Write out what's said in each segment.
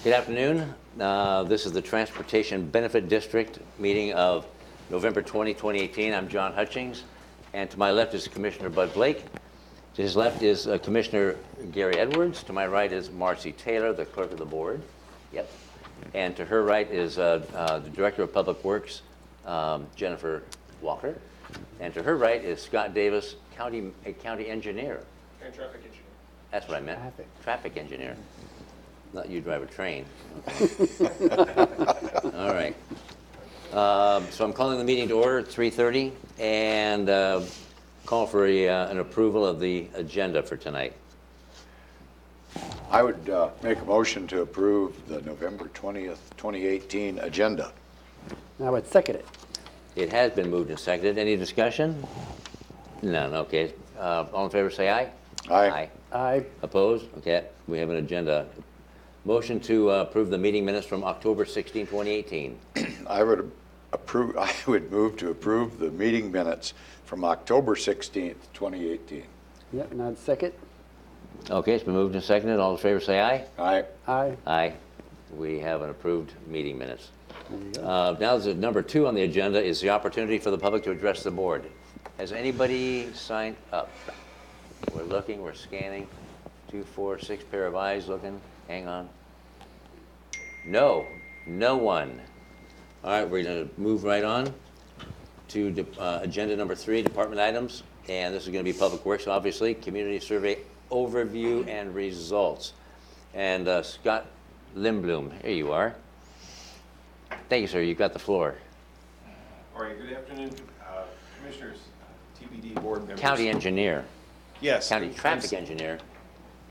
Good afternoon. This is the Transportation Benefit District meeting of November 20, 2018. I'm John Hutchings, and to my left is Commissioner Bud Blake. To his left is Commissioner Gary Edwards. To my right is Marcy Taylor, the clerk of the board. Yep. And to her right is the Director of Public Works, Jennifer Walker. And to her right is Scott Davis, county engineer. And traffic engineer. That's what I meant. Traffic engineer. Not you drive a train. All right. So I'm calling the meeting to order at 3:30 and call for an approval of the agenda for tonight. I would make a motion to approve the November 20th, 2018 agenda. I would second it. It has been moved and seconded. Any discussion? None. Okay. All in favor say aye. Aye. Aye. Opposed? Okay. We have an agenda. Motion to approve the meeting minutes from October 16, 2018. I would move to approve the meeting minutes from October 16th, 2018. Yep, and I'd second. Okay, it's been moved and seconded. All in favor say aye. Aye. Aye. Aye. We have an approved meeting minutes. There you go. Now, number 2 on the agenda is the opportunity for the public to address the board. Has anybody signed up? We're looking, we're scanning. 2, 4, 6 pair of eyes looking. Hang on. No one. All right, we're going to move right on to agenda number 3, department items. And this is going to be Public Works, obviously, community survey overview and results. And Scott Lindblom, here you are. Thank you, sir. You've got the floor. All right, good afternoon, commissioners, TBD board members. County engineer. Yes. County traffic engineer.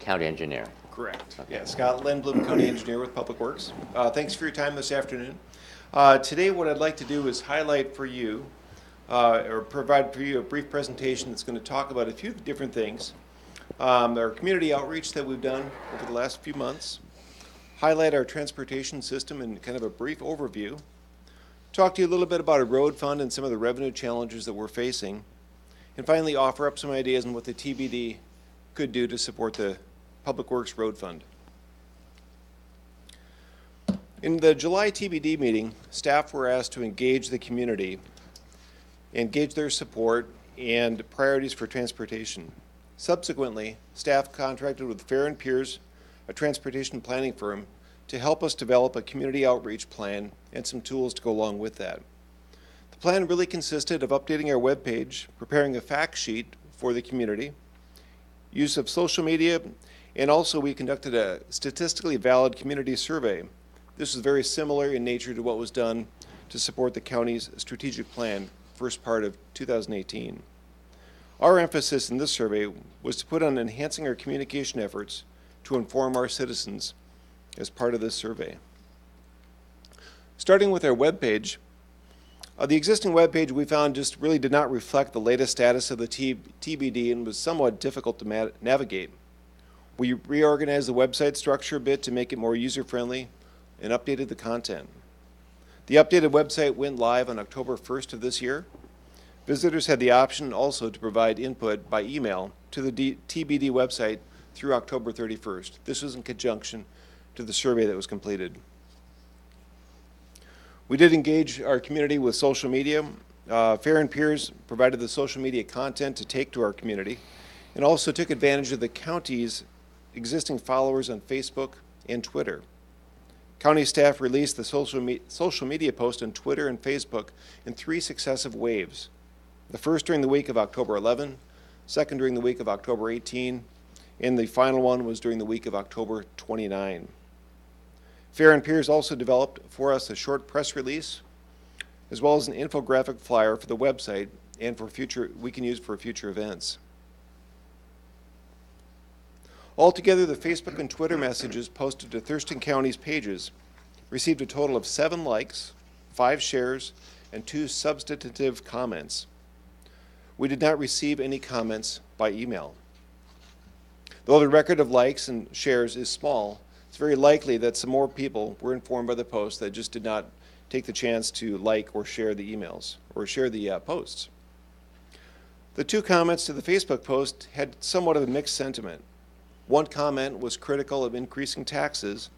County engineer. Correct. Okay. Yeah, Scott Lindblom, County Engineer with Public Works. Thanks for your time this afternoon. Today what I'd like to do is highlight for you, or provide for you a brief presentation that's going to talk about a few different things. Our community outreach that we've done over the last few months, highlight our transportation system in kind of a brief overview, talk to you a little bit about a road fund and some of the revenue challenges that we're facing, and finally offer up some ideas on what the TBD could do to support the Public Works Road Fund. In the July TBD meeting, staff were asked to engage the community, engage their support and priorities for transportation. Subsequently, staff contracted with Fair and Peers, a transportation planning firm, to help us develop a community outreach plan and some tools to go along with that. The plan really consisted of updating our webpage, preparing a fact sheet for the community, use of social media, and also we conducted a statistically valid community survey. This is very similar in nature to what was done to support the county's strategic plan, first part of 2018. Our emphasis in this survey was to put on enhancing our communication efforts to inform our citizens as part of this survey. Starting with our webpage, the existing webpage we found just really did not reflect the latest status of the TBD and was somewhat difficult to navigate. We reorganized the website structure a bit to make it more user-friendly and updated the content. The updated website went live on October 1st of this year. Visitors had the option also to provide input by email to the TBD website through October 31st. This was in conjunction to the survey that was completed. We did engage our community with social media. Fair and Peers provided the social media content to take to our community and also took advantage of the county's existing followers on Facebook and Twitter. County staff released the social media post on Twitter and Facebook in 3 successive waves. The first during the week of October 11, second during the week of October 18, and the final one was during the week of October 29. Fair and Peers also developed for us a short press release, as well as an infographic flyer for the website and for we can use for future events. Altogether, the Facebook and Twitter messages posted to Thurston County's pages received a total of 7 likes, 5 shares, and 2 substantive comments. We did not receive any comments by email. Though the record of likes and shares is small, it's very likely that some more people were informed by the post that just did not take the chance to like or share the emails or share the posts. The 2 comments to the Facebook post had somewhat of a mixed sentiment. One comment was critical of increasing taxes,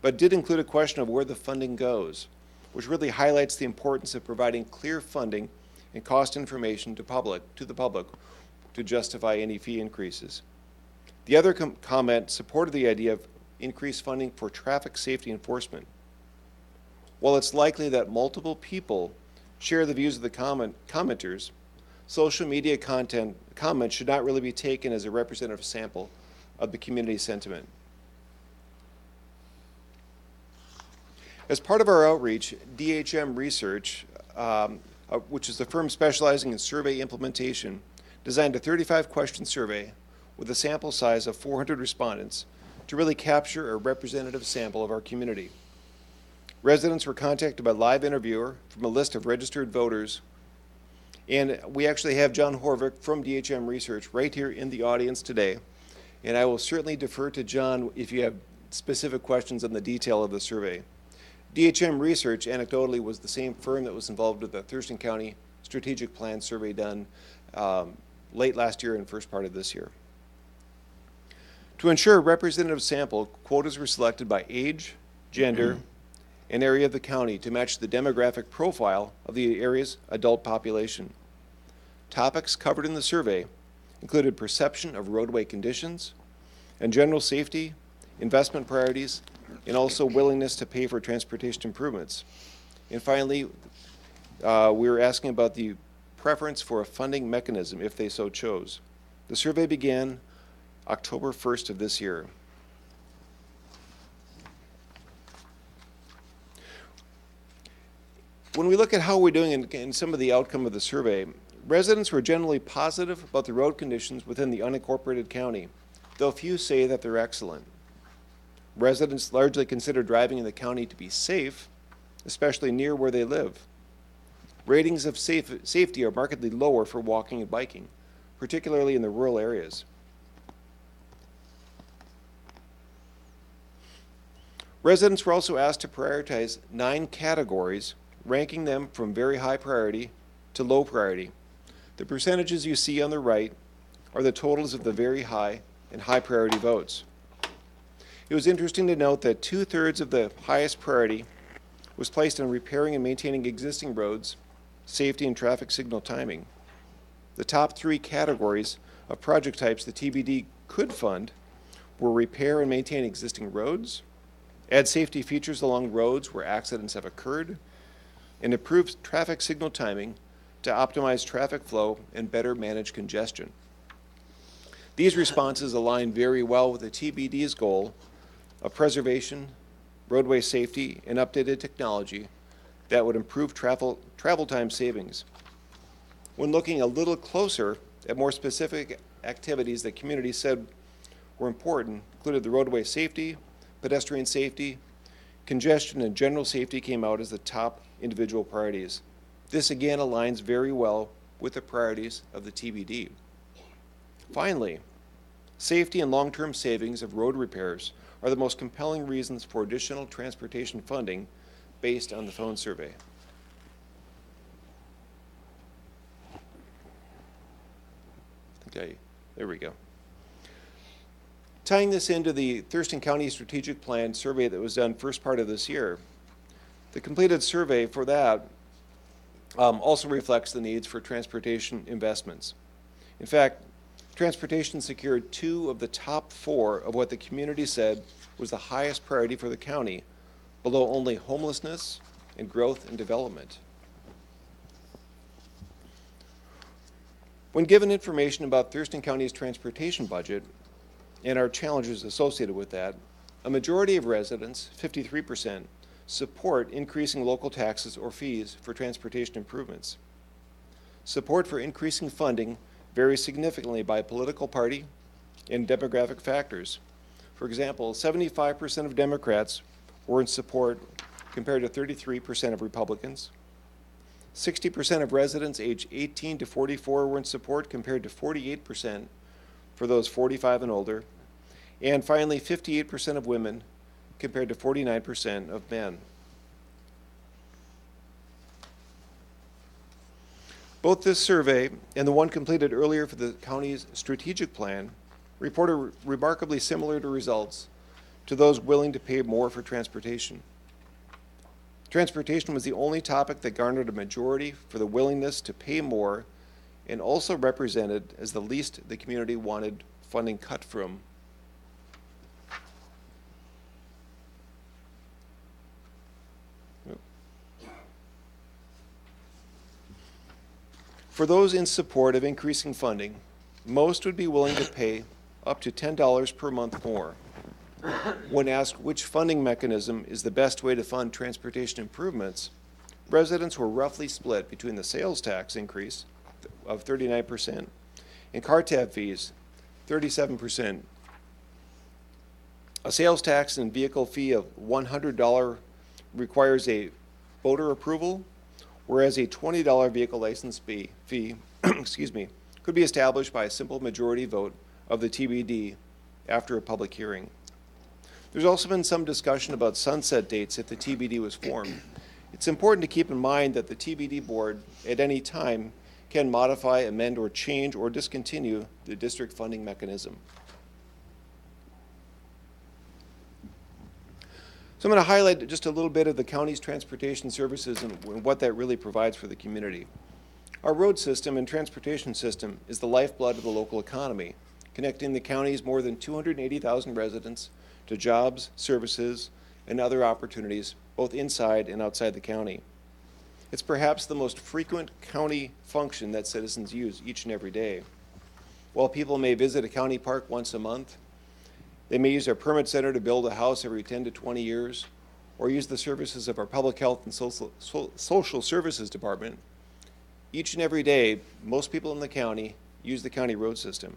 but did include a question of where the funding goes, which really highlights the importance of providing clear funding and cost information to the public to justify any fee increases. The other comment supported the idea of increased funding for traffic safety enforcement. While it's likely that multiple people share the views of the commenters, social media comments should not really be taken as a representative sample of the community sentiment. As part of our outreach, DHM Research, which is the firm specializing in survey implementation, designed a 35-question survey with a sample size of 400 respondents to really capture a representative sample of our community. Residents were contacted by a live interviewer from a list of registered voters, and we actually have John Horvick from DHM Research right here in the audience today, and I will certainly defer to John if you have specific questions on the detail of the survey. DHM Research, anecdotally, was the same firm that was involved with the Thurston County Strategic Plan survey done late last year and first part of this year. To ensure a representative sample, quotas were selected by age, gender, and area of the county to match the demographic profile of the area's adult population. Topics covered in the survey included perception of roadway conditions and general safety, investment priorities, and also willingness to pay for transportation improvements. And finally, we were asking about the preference for a funding mechanism if they so chose. The survey began October 1st of this year. When we look at how we're doing in some of the outcome of the survey, residents were generally positive about the road conditions within the unincorporated county, though few say that they're excellent. Residents largely consider driving in the county to be safe, especially near where they live. Ratings of safety are markedly lower for walking and biking, particularly in the rural areas. Residents were also asked to prioritize 9 categories, ranking them from very high priority to low priority. The percentages you see on the right are the totals of the very high and high priority votes. It was interesting to note that 2/3 of the highest priority was placed on repairing and maintaining existing roads, safety and traffic signal timing. The top 3 categories of project types the TBD could fund were repair and maintain existing roads, add safety features along roads where accidents have occurred, and improve traffic signal timing to optimize traffic flow and better manage congestion. These responses align very well with the TBD's goal of preservation, roadway safety, and updated technology that would improve travel time savings. When looking a little closer at more specific activities that communities said were important, included the roadway safety, pedestrian safety, congestion, and general safety came out as the top individual priorities. This again aligns very well with the priorities of the TBD. Finally, safety and long-term savings of road repairs are the most compelling reasons for additional transportation funding based on the phone survey. There we go. Tying this into the Thurston County Strategic Plan survey that was done first part of this year, the completed survey for that also reflects the needs for transportation investments. In fact, transportation secured 2 of the top 4 of what the community said was the highest priority for the county, below only homelessness and growth and development. When given information about Thurston County's transportation budget and our challenges associated with that, a majority of residents, 53%, support increasing local taxes or fees for transportation improvements. Support for increasing funding varies significantly by political party and demographic factors. For example, 75% of Democrats were in support compared to 33% of Republicans. 60% of residents aged 18 to 44 were in support compared to 48% for those 45 and older. And finally, 58% of women compared to 49% of men. Both this survey and the one completed earlier for the county's strategic plan reported remarkably similar to results to those willing to pay more for transportation. Transportation was the only topic that garnered a majority for the willingness to pay more and also represented as the least the community wanted funding cut from. For those in support of increasing funding, most would be willing to pay up to $10 per month more. When asked which funding mechanism is the best way to fund transportation improvements, residents were roughly split between the sales tax increase of 39% and car tab fees, 37%. A sales tax and vehicle fee of $100 requires a voter approval, whereas a $20 vehicle license fee excuse me, could be established by a simple majority vote of the TBD after a public hearing. There's also been some discussion about sunset dates if the TBD was formed. It's important to keep in mind that the TBD board at any time can modify, amend, or change or discontinue the district funding mechanism. So I'm going to highlight just a little bit of the county's transportation services and what that really provides for the community. Our road system and transportation system is the lifeblood of the local economy, connecting the county's more than 280,000 residents to jobs, services, and other opportunities, both inside and outside the county. It's perhaps the most frequent county function that citizens use each and every day. While people may visit a county park once a month, they may use our permit center to build a house every 10 to 20 years, or use the services of our public health and social services department. Each and every day, most people in the county use the county road system.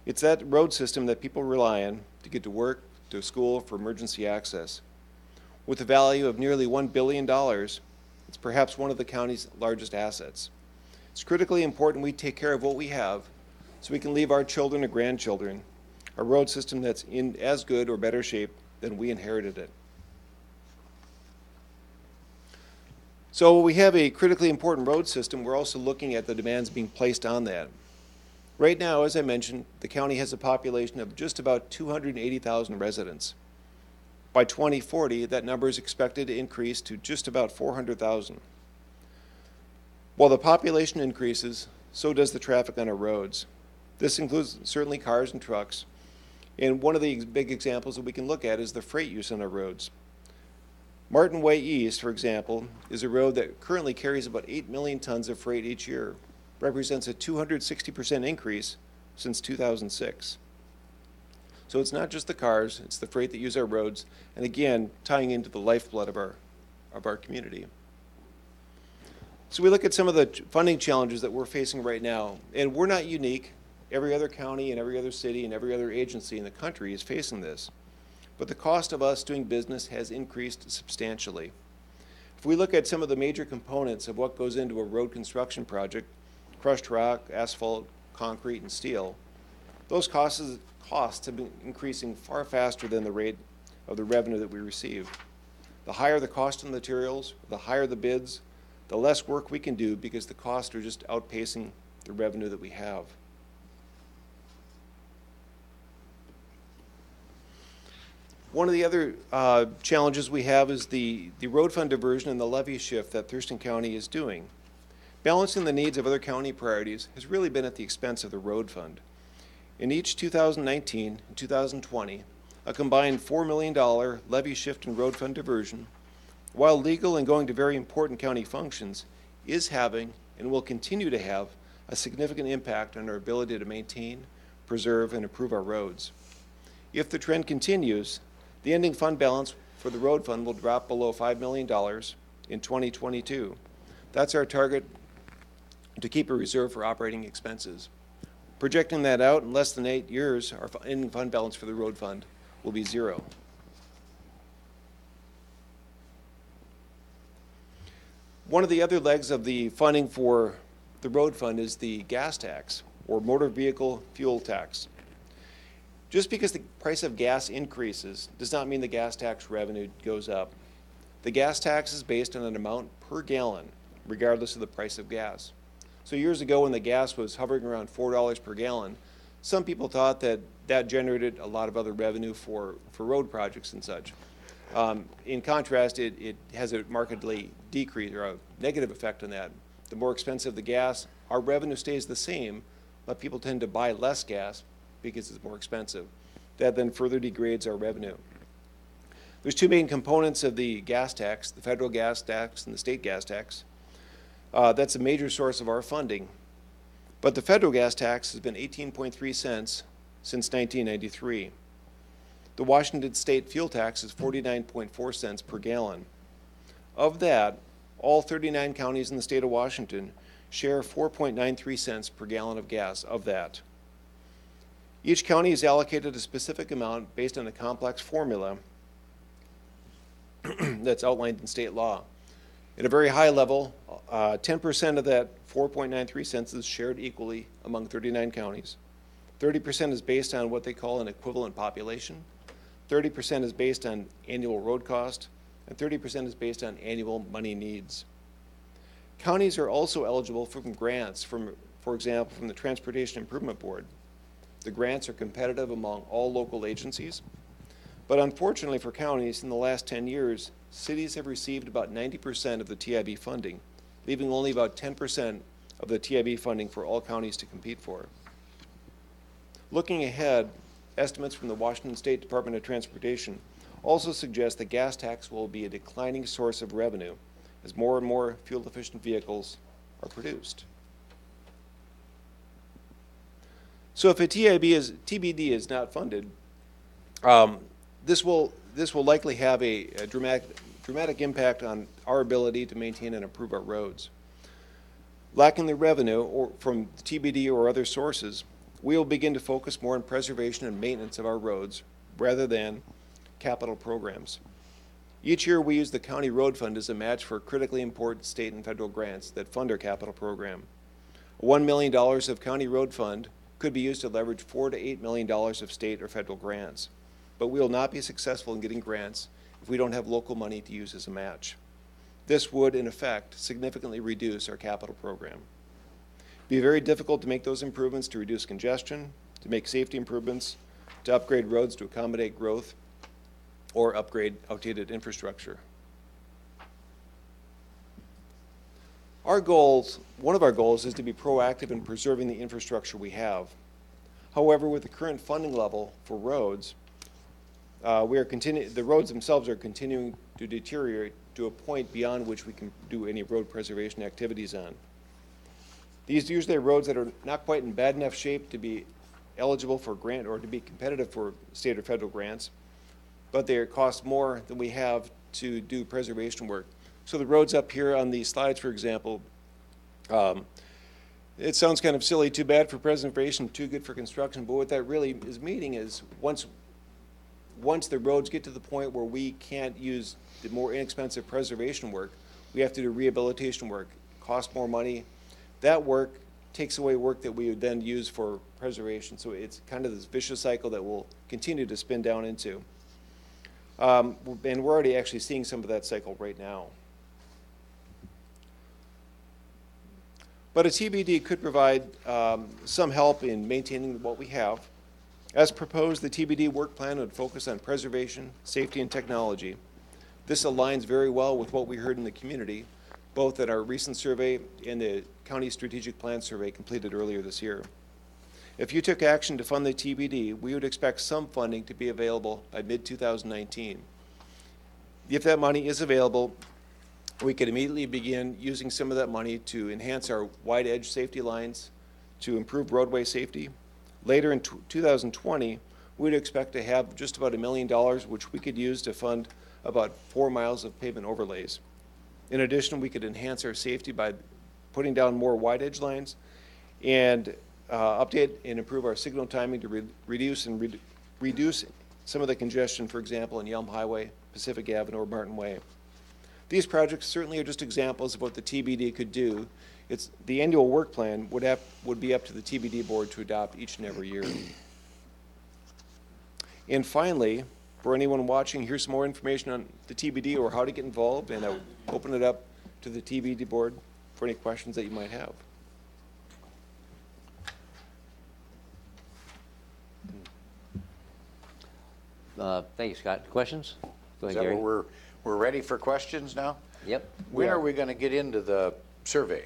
It's that road system that people rely on to get to work, to school, for emergency access. With a value of nearly $1 billion, it's perhaps one of the county's largest assets. It's critically important we take care of what we have so we can leave our children and grandchildren a road system that's in as good or better shape than we inherited it. So we have a critically important road system. We're also looking at the demands being placed on that. Right now, as I mentioned, the county has a population of just about 280,000 residents. By 2040, that number is expected to increase to just about 400,000. While the population increases, so does the traffic on our roads. This includes certainly cars and trucks. And one of the big examples that we can look at is the freight use on our roads. Martin Way East, for example, is a road that currently carries about 8 million tons of freight each year, represents a 260% increase since 2006. So it's not just the cars, it's the freight that use our roads, and again, tying into the lifeblood of our community. So we look at some of the funding challenges that we're facing right now, and we're not unique. Every other county and every other city and every other agency in the country is facing this. But the cost of us doing business has increased substantially. If we look at some of the major components of what goes into a road construction project, crushed rock, asphalt, concrete, and steel, those costs have been increasing far faster than the rate of the revenue that we receive. The higher the cost of the materials, the higher the bids, the less work we can do because the costs are just outpacing the revenue that we have. One of the other challenges we have is the road fund diversion and the levy shift that Thurston County is doing. Balancing the needs of other county priorities has really been at the expense of the road fund. In each 2019 and 2020, a combined $4 million levy shift and road fund diversion, while legal and going to very important county functions, is having and will continue to have a significant impact on our ability to maintain, preserve, and improve our roads. If the trend continues, the ending fund balance for the road fund will drop below $5 million in 2022. That's our target to keep a reserve for operating expenses. Projecting that out in less than 8 years, our ending fund balance for the road fund will be zero. One of the other legs of the funding for the road fund is the gas tax, or motor vehicle fuel tax. Just because the price of gas increases does not mean the gas tax revenue goes up. The gas tax is based on an amount per gallon, regardless of the price of gas. So years ago when the gas was hovering around $4 per gallon, some people thought that that generated a lot of other revenue for road projects and such. In contrast, it has a markedly decrease or a negative effect on that. The more expensive the gas, our revenue stays the same, but people tend to buy less gas because it's more expensive. That then further degrades our revenue. There's two main components of the gas tax, the federal gas tax and the state gas tax. That's a major source of our funding. But the federal gas tax has been 18.3 cents since 1993. The Washington state fuel tax is 49.4 cents per gallon. Of that, all 39 counties in the state of Washington share 4.93 cents per gallon of gas of that. Each county is allocated a specific amount based on a complex formula that's outlined in state law. At a very high level, 10% of that 4.93 cents is shared equally among 39 counties. 30% is based on what they call an equivalent population. 30% is based on annual road cost, and 30% is based on annual money needs. Counties are also eligible for grants, for example, from the Transportation Improvement Board. The grants are competitive among all local agencies. But unfortunately for counties, in the last 10 years, cities have received about 90% of the TIB funding, leaving only about 10% of the TIB funding for all counties to compete for. Looking ahead, estimates from the Washington State Department of Transportation also suggest the gas tax will be a declining source of revenue as more and more fuel-efficient vehicles are produced. So if a TBD is not funded, this will likely have a dramatic impact on our ability to maintain and improve our roads. Lacking the revenue or from TBD or other sources, we will begin to focus more on preservation and maintenance of our roads rather than capital programs. Each year we use the county road fund as a match for critically important state and federal grants that fund our capital program. $1 million of county road fund could be used to leverage $4 to $8 million of state or federal grants. But we will not be successful in getting grants if we don't have local money to use as a match. This would, in effect, significantly reduce our capital program. It would be very difficult to make those improvements to reduce congestion, to make safety improvements, to upgrade roads to accommodate growth, or upgrade outdated infrastructure. One of our goals is to be proactive in preserving the infrastructure we have. However, with the current funding level for roads, the roads themselves are continuing to deteriorate to a point beyond which we can do any road preservation activities on. These usually are roads that are not quite in bad enough shape to be eligible for grant or to be competitive for state or federal grants, but they cost more than we have to do preservation work. So the roads up here on these slides, for example, it sounds kind of silly, too bad for preservation, too good for construction, but what that really is meaning is once the roads get to the point where we can't use the more inexpensive preservation work, we have to do rehabilitation work, cost more money. That work takes away work that we would then use for preservation. So it's kind of this vicious cycle that we'll continue to spin down into. And we're already actually seeing some of that cycle right now. But a TBD could provide some help in maintaining what we have. As proposed, the TBD work plan would focus on preservation, safety, and technology. This aligns very well with what we heard in the community, both at our recent survey and the county strategic plan survey completed earlier this year. If you took action to fund the TBD, we would expect some funding to be available by mid-2019. If that money is available, we could immediately begin using some of that money to enhance our wide edge safety lines, to improve roadway safety. Later in 2020, we'd expect to have just about $1 million, which we could use to fund about 4 miles of pavement overlays. In addition, we could enhance our safety by putting down more wide edge lines and update and improve our signal timing to reduce some of the congestion, for example, in Yelm Highway, Pacific Avenue, or Martin Way. These projects certainly are just examples of what the TBD could do. The annual work plan would be up to the TBD board to adopt each and every year. And finally, for anyone watching, here's some more information on the TBD or how to get involved, and I'll open it up to the TBD board for any questions that you might have. Thank you, Scott. Questions? Go Is ahead, that Gary. what we're ready for questions now? Yep. When Yeah. are we going to get into the survey?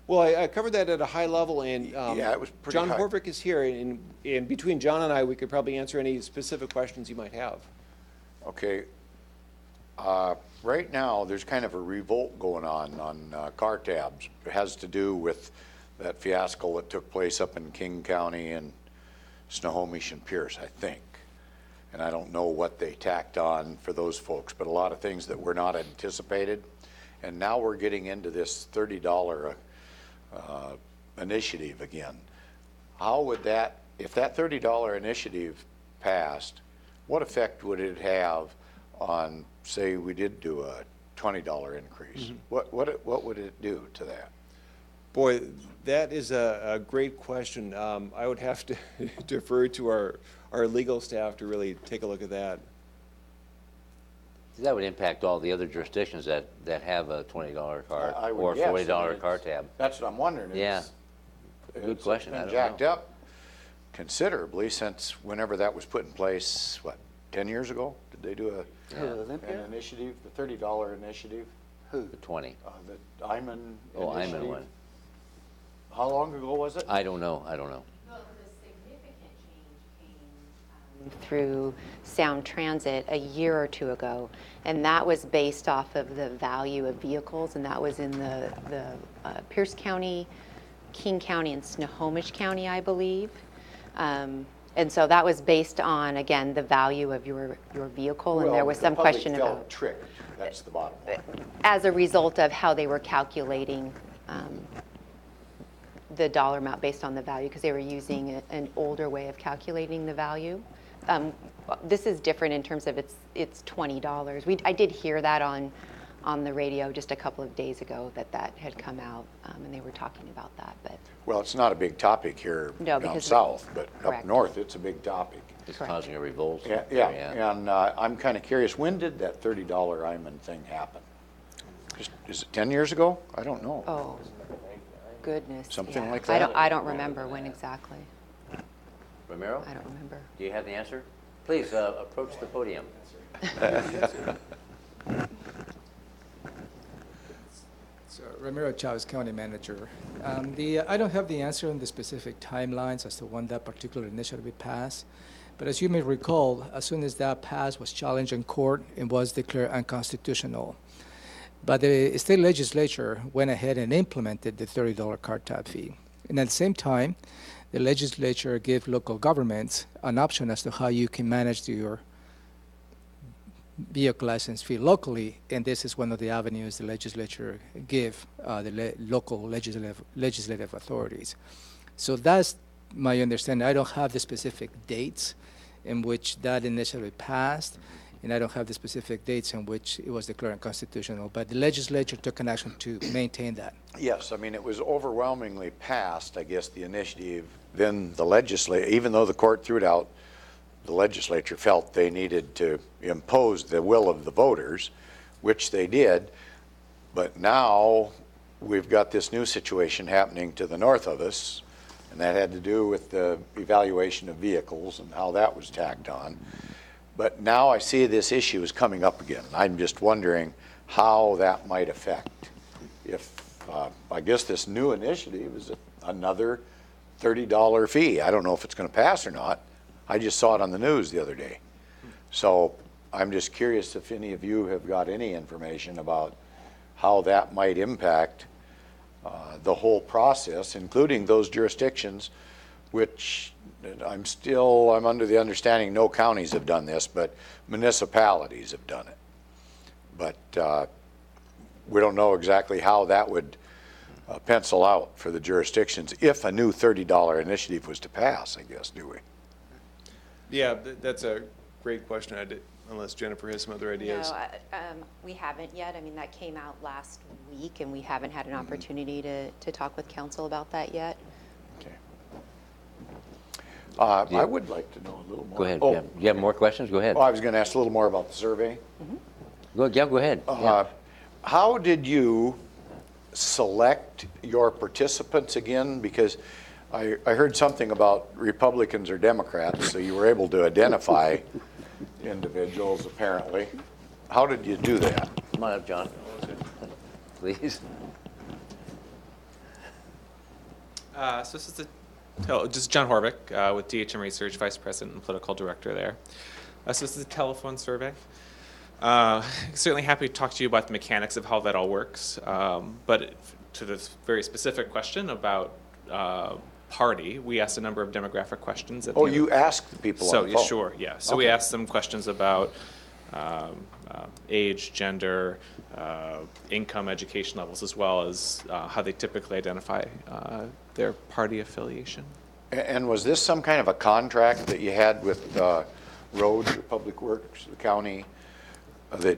Well, I covered that at a high level, and Yeah, it was pretty John high. Horvick is here, and between John and I, we could probably answer any specific questions you might have. Okay. Right now, there's kind of a revolt going on car tabs. It has to do with that fiasco that took place up in King County and Snohomish and Pierce, I think. And I don't know what they tacked on for those folks, but a lot of things that were not anticipated. And now we're getting into this $30 initiative again. How would that, if that $30 initiative passed, what effect would it have on, say, we did do a $20 increase? What would it do to that? Boy, that is a great question. I would have to defer to our legal staff to really take a look at that. That would impact all the other jurisdictions that have a $20 card I would or guess. $40 I mean, car tab. That's what I'm wondering. Yeah. Good question. I It's don't been jacked know. up considerably since whenever that was put in place, what, 10 years ago? Did they do an initiative, the $30 initiative? Who? The 20. The Iman Oh, Iman initiative? one. How long ago was it? I don't know. Well, the significant change came through Sound Transit a year or two ago, and that was based off of the value of vehicles, and that was in the Pierce County, King County, and Snohomish County, I believe. And so that was based on, again, the value of your vehicle, and there was some question Well, the public about, felt tricked, that's the bottom line. as a result of how they were calculating the dollar amount based on the value, because they were using an older way of calculating the value. This is different in terms of it's $20. I did hear that on the radio just a couple of days ago that had come out, and they were talking about that. But Well, it's not a big topic here No, down because- south, but up Correct. north, it's a big topic. It's Correct. causing a revolt. Yeah, and I'm kind of curious, when did that $30 Iman thing happen? Is it 10 years ago? I don't know. oh, goodness, Something yeah. like that? I don't remember when exactly. Ramiro, I don't remember. do you have the answer? Please approach the podium. So, Ramiro Chavez, County Manager. I don't have the answer on the specific timelines as to when that particular initiative will pass, but as you may recall, as soon as that passed, was challenged in court and was declared unconstitutional. But the state legislature went ahead and implemented the $30 car tab fee. And at the same time, the legislature gave local governments an option as to how you can manage your vehicle license fee locally, and this is one of the avenues the legislature give local legislative authorities. So that's my understanding. I don't have the specific dates in which that initiative passed, and I don't have the specific dates in which it was declared unconstitutional, but the legislature took an action to maintain that. Yes, I mean, it was overwhelmingly passed, I guess, the initiative. Then the legislature, even though the court threw it out, the legislature felt they needed to impose the will of the voters, which they did. But now we've got this new situation happening to the north of us, and that had to do with the evaluation of vehicles and how that was tacked on. But now I see this issue is coming up again. I'm just wondering how that might affect. If, I guess this new initiative is another $30 fee. I don't know if it's going to pass or not. I just saw it on the news the other day. So I'm just curious if any of you have got any information about how that might impact the whole process, including those jurisdictions, which I'm under the understanding no counties have done this, but municipalities have done it. But we don't know exactly how that would pencil out for the jurisdictions if a new $30 initiative was to pass, I guess, do we? Yeah, that's a great question, unless Jennifer has some other ideas. No, we haven't yet. I mean, that came out last week, and we haven't had an opportunity to talk with council about that yet. Okay. I would like to know a little more. Go ahead. Oh, Yeah. You have more questions? Go ahead. well, I was going to ask a little more about the survey. Go ahead. Yeah. How did you select your participants again? Because I heard something about Republicans or Democrats, so you were able to identify individuals, apparently. How did you do that? Come on up, John. Please. So this is John Horvick with DHM Research, Vice President and Political Director there. So this is a telephone survey. Certainly happy to talk to you about the mechanics of how that all works. But to this very specific question about party, we asked a number of demographic questions. Oh, you asked the people on the phone? Sure, yeah. So we asked them questions about age, gender, income, education levels, as well as how they typically identify their party affiliation. And was this some kind of a contract that you had with Roads, or Public Works, the county, that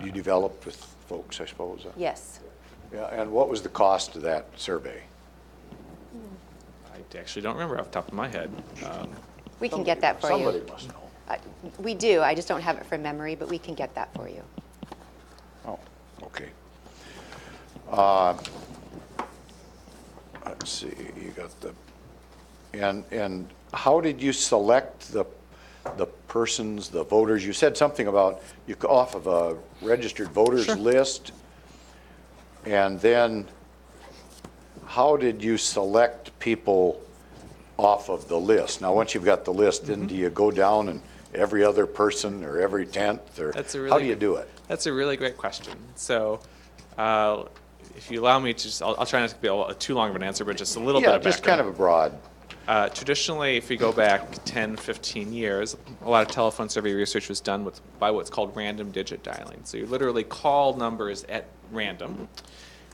you developed with folks, I suppose? Yes. Yeah, and what was the cost of that survey? I actually don't remember off the top of my head. We can get that for you. Somebody must know. We do. I just don't have it from memory, but we can get that for you. Oh, okay. Let's see, you got the, and how did you select the persons, the voters? You said something about you off of a registered voters list. And then how did you select people off of the list? Now, once you've got the list, then do you go down and every other person or every 10th, or how do you do it? That's a really great question. So if you allow me to just, I'll try not to be too long of an answer, but just a little bit of background. Yeah, just kind of a broad. Traditionally, if you go back 10, 15 years, a lot of telephone survey research was done by what's called random digit dialing. So you literally call numbers at random.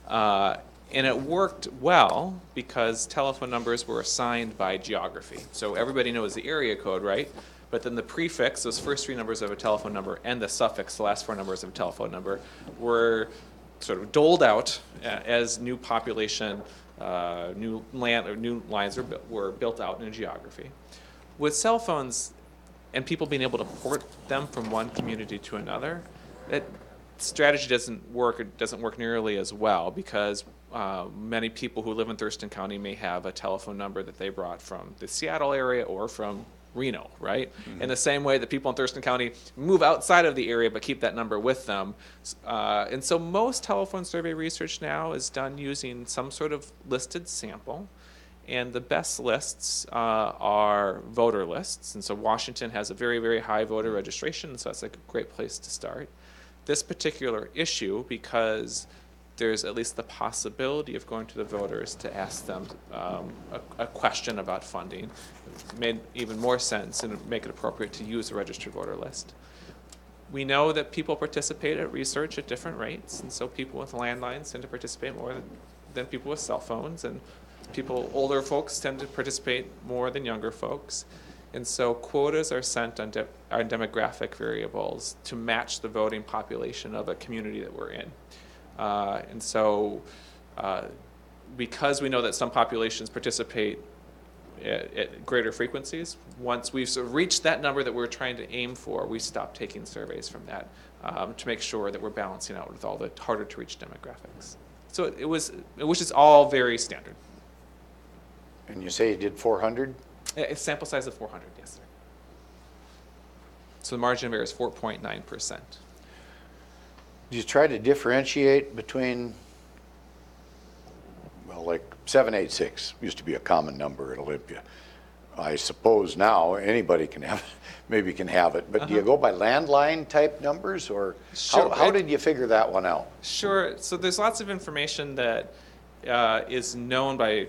And it worked well because telephone numbers were assigned by geography. So everybody knows the area code, right? But then the prefix, those first three numbers of a telephone number, and the suffix, the last four numbers of a telephone number, were sort of doled out as new population, new lines were built out in geography. With cell phones and people being able to port them from one community to another, that strategy doesn't work. It doesn't work nearly as well because many people who live in Thurston County may have a telephone number that they brought from the Seattle area or from Reno, right? In the same way that people in Thurston County move outside of the area but keep that number with them. And so most telephone survey research now is done using some sort of listed sample. And the best lists are voter lists. And so Washington has a very, very high voter registration, so that's like a great place to start. This particular issue, because there's at least the possibility of going to the voters to ask them a question about funding, it made even more sense and make it appropriate to use a registered voter list. We know that people participate at research at different rates, and so people with landlines tend to participate more than people with cell phones, and older folks tend to participate more than younger folks. And so quotas are sent on demographic variables to match the voting population of a community that we're in. And so because we know that some populations participate at greater frequencies, once we've sort of reached that number that we're trying to aim for, we stop taking surveys from that to make sure that we're balancing out with all the harder to reach demographics. So which is all very standard. And you say you did 400? A sample size of 400, yes, sir. So the margin of error is 4.9%. Do you try to differentiate between, well, like 786 used to be a common number at Olympia. I suppose now anybody can have, maybe can have it, but do you go by landline type numbers, or Sure. how did you figure that one out? Sure. So there's lots of information that is known by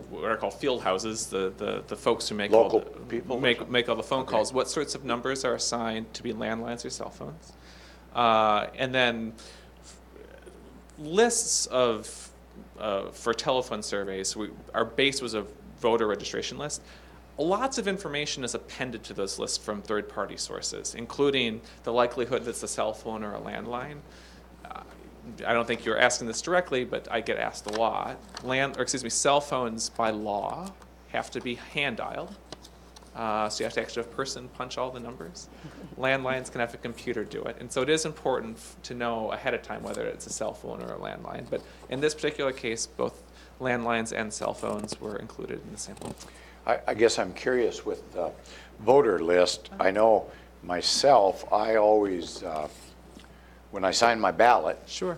what are called field houses, the folks who make Local all the people? make all the phone calls. What sorts of numbers are assigned to be landlines or cell phones, and then lists of for telephone surveys. Our base was a voter registration list. Lots of information is appended to those lists from third-party sources, including the likelihood that it's a cell phone or a landline. I don't think you're asking this directly, but I get asked a lot. Cell phones by law have to be hand-dialed. So you have to actually have a person punch all the numbers. Landlines can have a computer do it. And so it is important to know ahead of time whether it's a cell phone or a landline. But in this particular case, both landlines and cell phones were included in the sample. I guess I'm curious with the voter list. I know Myself, I always, when I sign my ballot, Sure.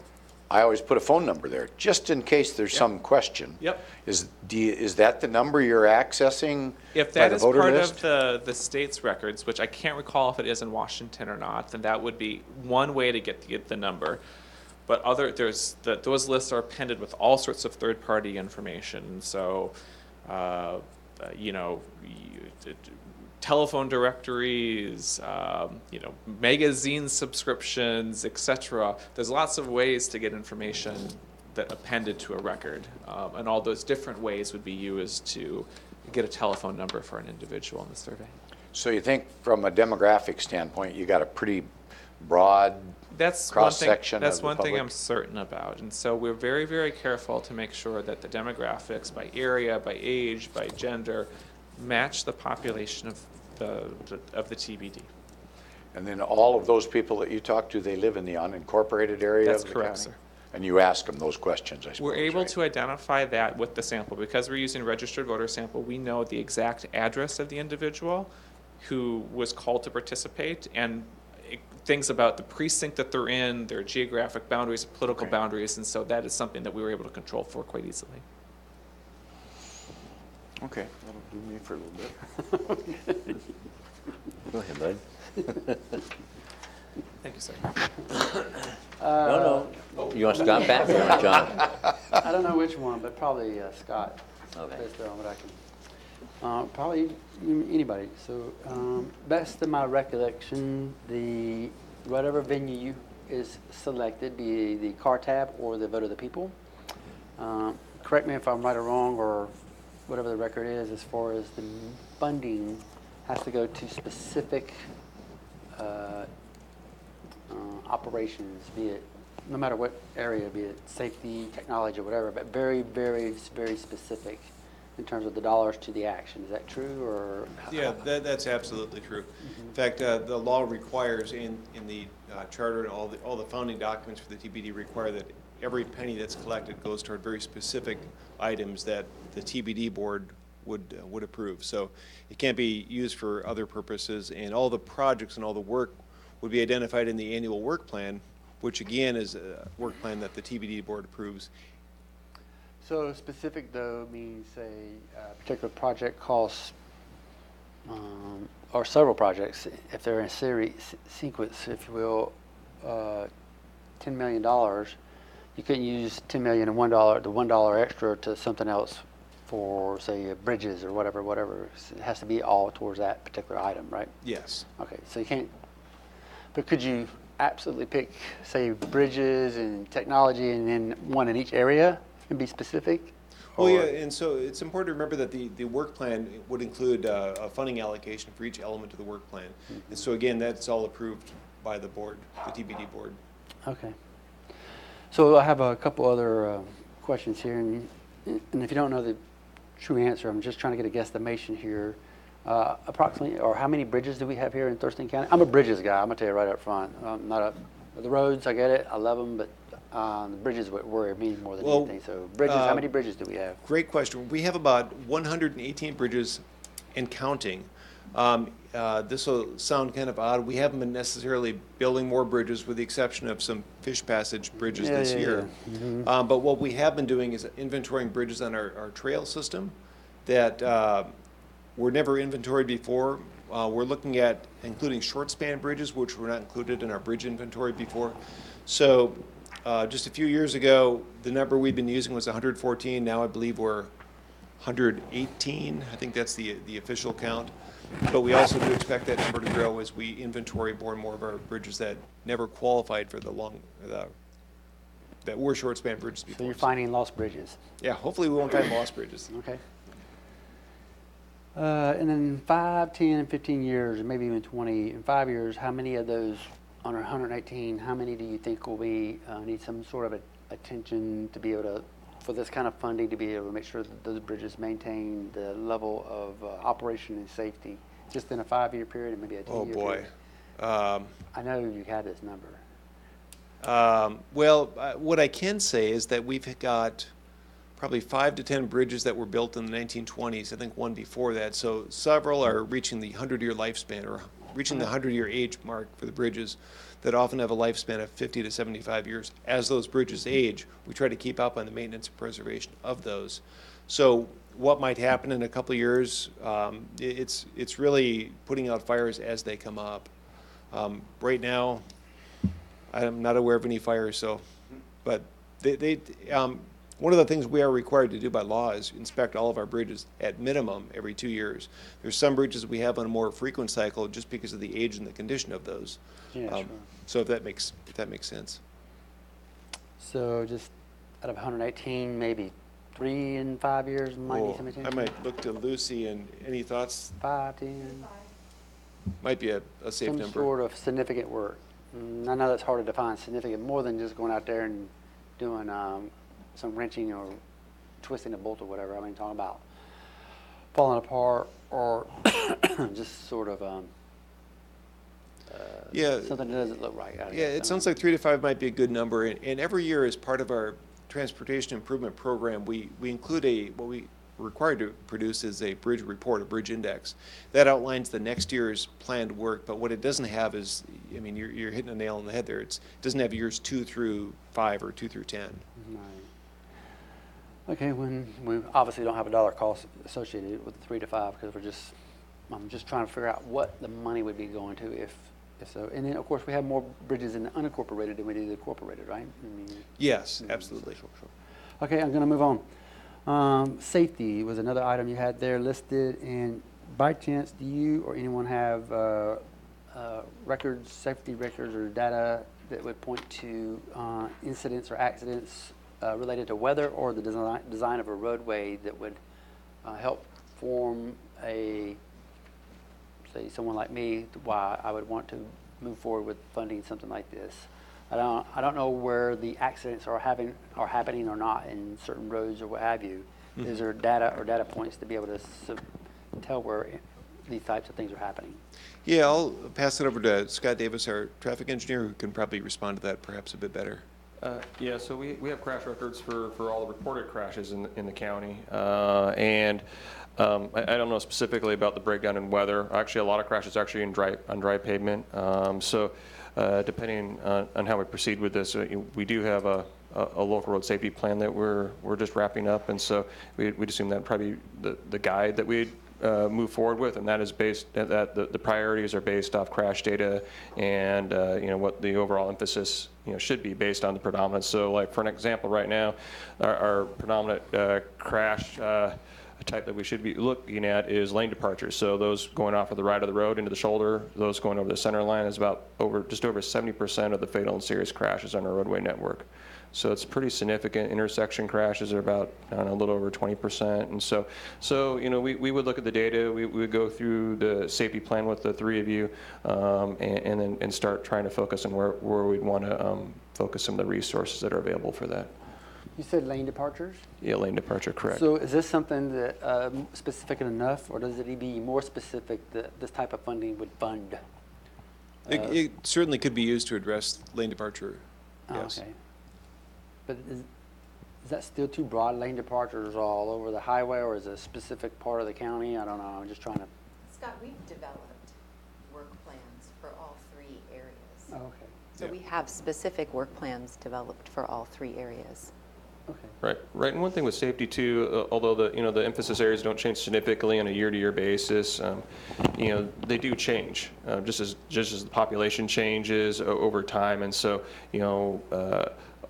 I always put a phone number there, just in case there's Yep. some question. Yep. Is that the number you're accessing If by that the is voter part list? of the state's records, which I can't recall if it is in Washington or not, then that would be one way to get the number. But those lists are appended with all sorts of third-party information. So, telephone directories, magazine subscriptions, etc. There's lots of ways to get information that appended to a record, and all those different ways would be used to get a telephone number for an individual in the survey. So you think from a demographic standpoint, you got a pretty broad That's cross-section of That's the one thing public? I'm certain about, and so we're very, very careful to make sure that the demographics by area, by age, by gender, match the population of the TBD. And then all of those people that you talk to, they live in the unincorporated area That's of the correct, county? sir. And you ask them those questions, I suppose, We're able right? to identify that with the sample. Because we're using registered voter sample, we know the exact address of the individual who was called to participate, and things about the precinct that they're in, their geographic boundaries, political Okay. boundaries, and so that is something that we were able to control for quite easily. Okay, that'll do me for a little bit. Go ahead, bud. Thank you, sir. No. You want Scott back or you want John? I don't know which one, but probably Scott. Okay. Based on what I can. Probably anybody. So, best of my recollection, whatever venue is selected, be the car tab or the vote of the people. Correct me if I'm right or wrong, or whatever the record is, as far as the funding has to go to specific operations, be it, no matter what area, be it safety, technology, or whatever, but very, very, very specific in terms of the dollars to the action. Is that true, or? Yeah, that's absolutely true. In fact, the law requires in the charter and all the founding documents for the TBD require that every penny that's collected goes toward very specific items that the TBD board would approve. So it can't be used for other purposes, and all the projects and all the work would be identified in the annual work plan, which again is a work plan that the TBD board approves. So specific, though, means a particular project costs, or several projects, if they're in a sequence, if you will, $10 million, you couldn't use $10 million and the $1 extra to something else for, say, bridges or whatever. It has to be all towards that particular item, right? Yes. Okay, so you can't, but could you absolutely pick, say, bridges and technology and then one in each area and be specific? Well, Or- yeah, and so it's important to remember that the work plan would include a funding allocation for each element of the work plan. And so again, that's all approved by the board, the TBD board. Okay. So I have a couple other questions here, and if you don't know the true answer, I'm just trying to get a guesstimation here. Approximately, or how many bridges do we have here in Thurston County? I'm a bridges guy, I'm gonna tell you right up front. The roads, I get it, I love them, but the bridges would worry me more than Well, anything. So bridges, how many bridges do we have? Great question. We have about 118 bridges and counting. This will sound kind of odd. We haven't been necessarily building more bridges with the exception of some fish passage bridges Yeah, this yeah, year. yeah. But what we have been doing is inventorying bridges on our trail system that were never inventoried before. We're looking at including short span bridges, which were not included in our bridge inventory before. So just a few years ago, the number we've been using was 114. Now I believe we're 118. I think that's the official count. But we also do expect that number to grow as we inventory more and more of our bridges that never qualified for that were short span bridges before. So you're finding lost bridges. Yeah, hopefully we won't find lost bridges. Okay. And then 5, 10, and 15 years, or maybe even 20, in 5 years, how many of those on our 118, how many do you think will be need some sort of attention to be able to, for this kind of funding, to be able to make sure that those bridges maintain the level of operation and safety, just in a 5-year period and maybe a 10-year Oh, boy. period? I know you had this number. Well, what I can say is that we've got probably 5 to 10 bridges that were built in the 1920s, I think one before that. So several are reaching the 100-year lifespan or reaching the 100-year age mark for the bridges that often have a lifespan of 50 to 75 years. As those bridges age, we try to keep up on the maintenance and preservation of those. So what might happen in a couple of years, it's really putting out fires as they come up. Right now, I'm not aware of any fires, so, but one of the things we are required to do by law is inspect all of our bridges at minimum every 2 years. There's some bridges we have on a more frequent cycle just because of the age and the condition of those. Yeah, sure. So if that makes sense. So just out of 118, maybe 3 in 5 years might need some I attention? might look to Lucy, and any thoughts? 5, 10? Might be a safe Some number. sort of significant work. I know that's hard to define significant, more than just going out there and doing some wrenching or twisting a bolt or whatever. I mean, talking about falling apart or just sort of Yeah. something that doesn't look right. Yeah, it sounds like 3 to 5 might be a good number, and every year as part of our transportation improvement program, we include what we required to produce is a bridge report, a bridge index. That outlines the next year's planned work, but what it doesn't have is, I mean, you're hitting a nail on the head there. It doesn't have years 2 through 5 or 2 through 10. Right. Okay, when we obviously don't have a dollar cost associated with the 3 to 5 because I'm just trying to figure out what the money would be going to if so. And then of course we have more bridges in the unincorporated than we do the incorporated, right? I mean, Yes, absolutely. Sure. Okay, I'm going to move on. Safety was another item you had there listed, and by chance, do you or anyone have records, safety records or data that would point to incidents or accidents related to weather or the design of a roadway that would help form say someone like me, why I would want to move forward with funding something like this? I don't know where the accidents are happening or not in certain roads or what have you. Mm-hmm. Is there data or data points to be able to tell where these types of things are happening? Yeah, I'll pass it over to Scott Davis, our traffic engineer, who can probably respond to that perhaps a bit better. Yeah, so we have crash records for all the reported crashes in the county, and I don't know specifically about the breakdown in weather. Actually, a lot of crashes actually on dry pavement. So depending on how we proceed with this, we do have a local road safety plan that we're just wrapping up, and so we'd assume that probably the guide that we'd move forward with, and that is based that the priorities are based off crash data and what the overall emphasis should be based on the predominance. So like for an example right now, our predominant crash type that we should be looking at is lane departures. So those going off of the right of the road into the shoulder, those going over the center line is about just over 70% of the fatal and serious crashes on our roadway network. So it's pretty significant. Intersection crashes are about, I don't know, a little over 20%. And so we would look at the data. We would go through the safety plan with the three of you, and then start trying to focus on where we'd want to focus some of the resources that are available for that. You said lane departures? Yeah, lane departure, correct. So is this something that specific enough, or does it need to be more specific that this type of funding would fund? It certainly could be used to address lane departure. Yes. Okay. But is that still too broad, lane departures all over the highway, or is it a specific part of the county? I don't know, I'm just trying to. Scott, we've developed work plans for all 3 areas. Oh, okay. So we have specific work plans developed for all 3 areas. Okay. Right. And one thing with safety too, although the emphasis areas don't change significantly on a year-to-year basis, they do change just as the population changes over time, and so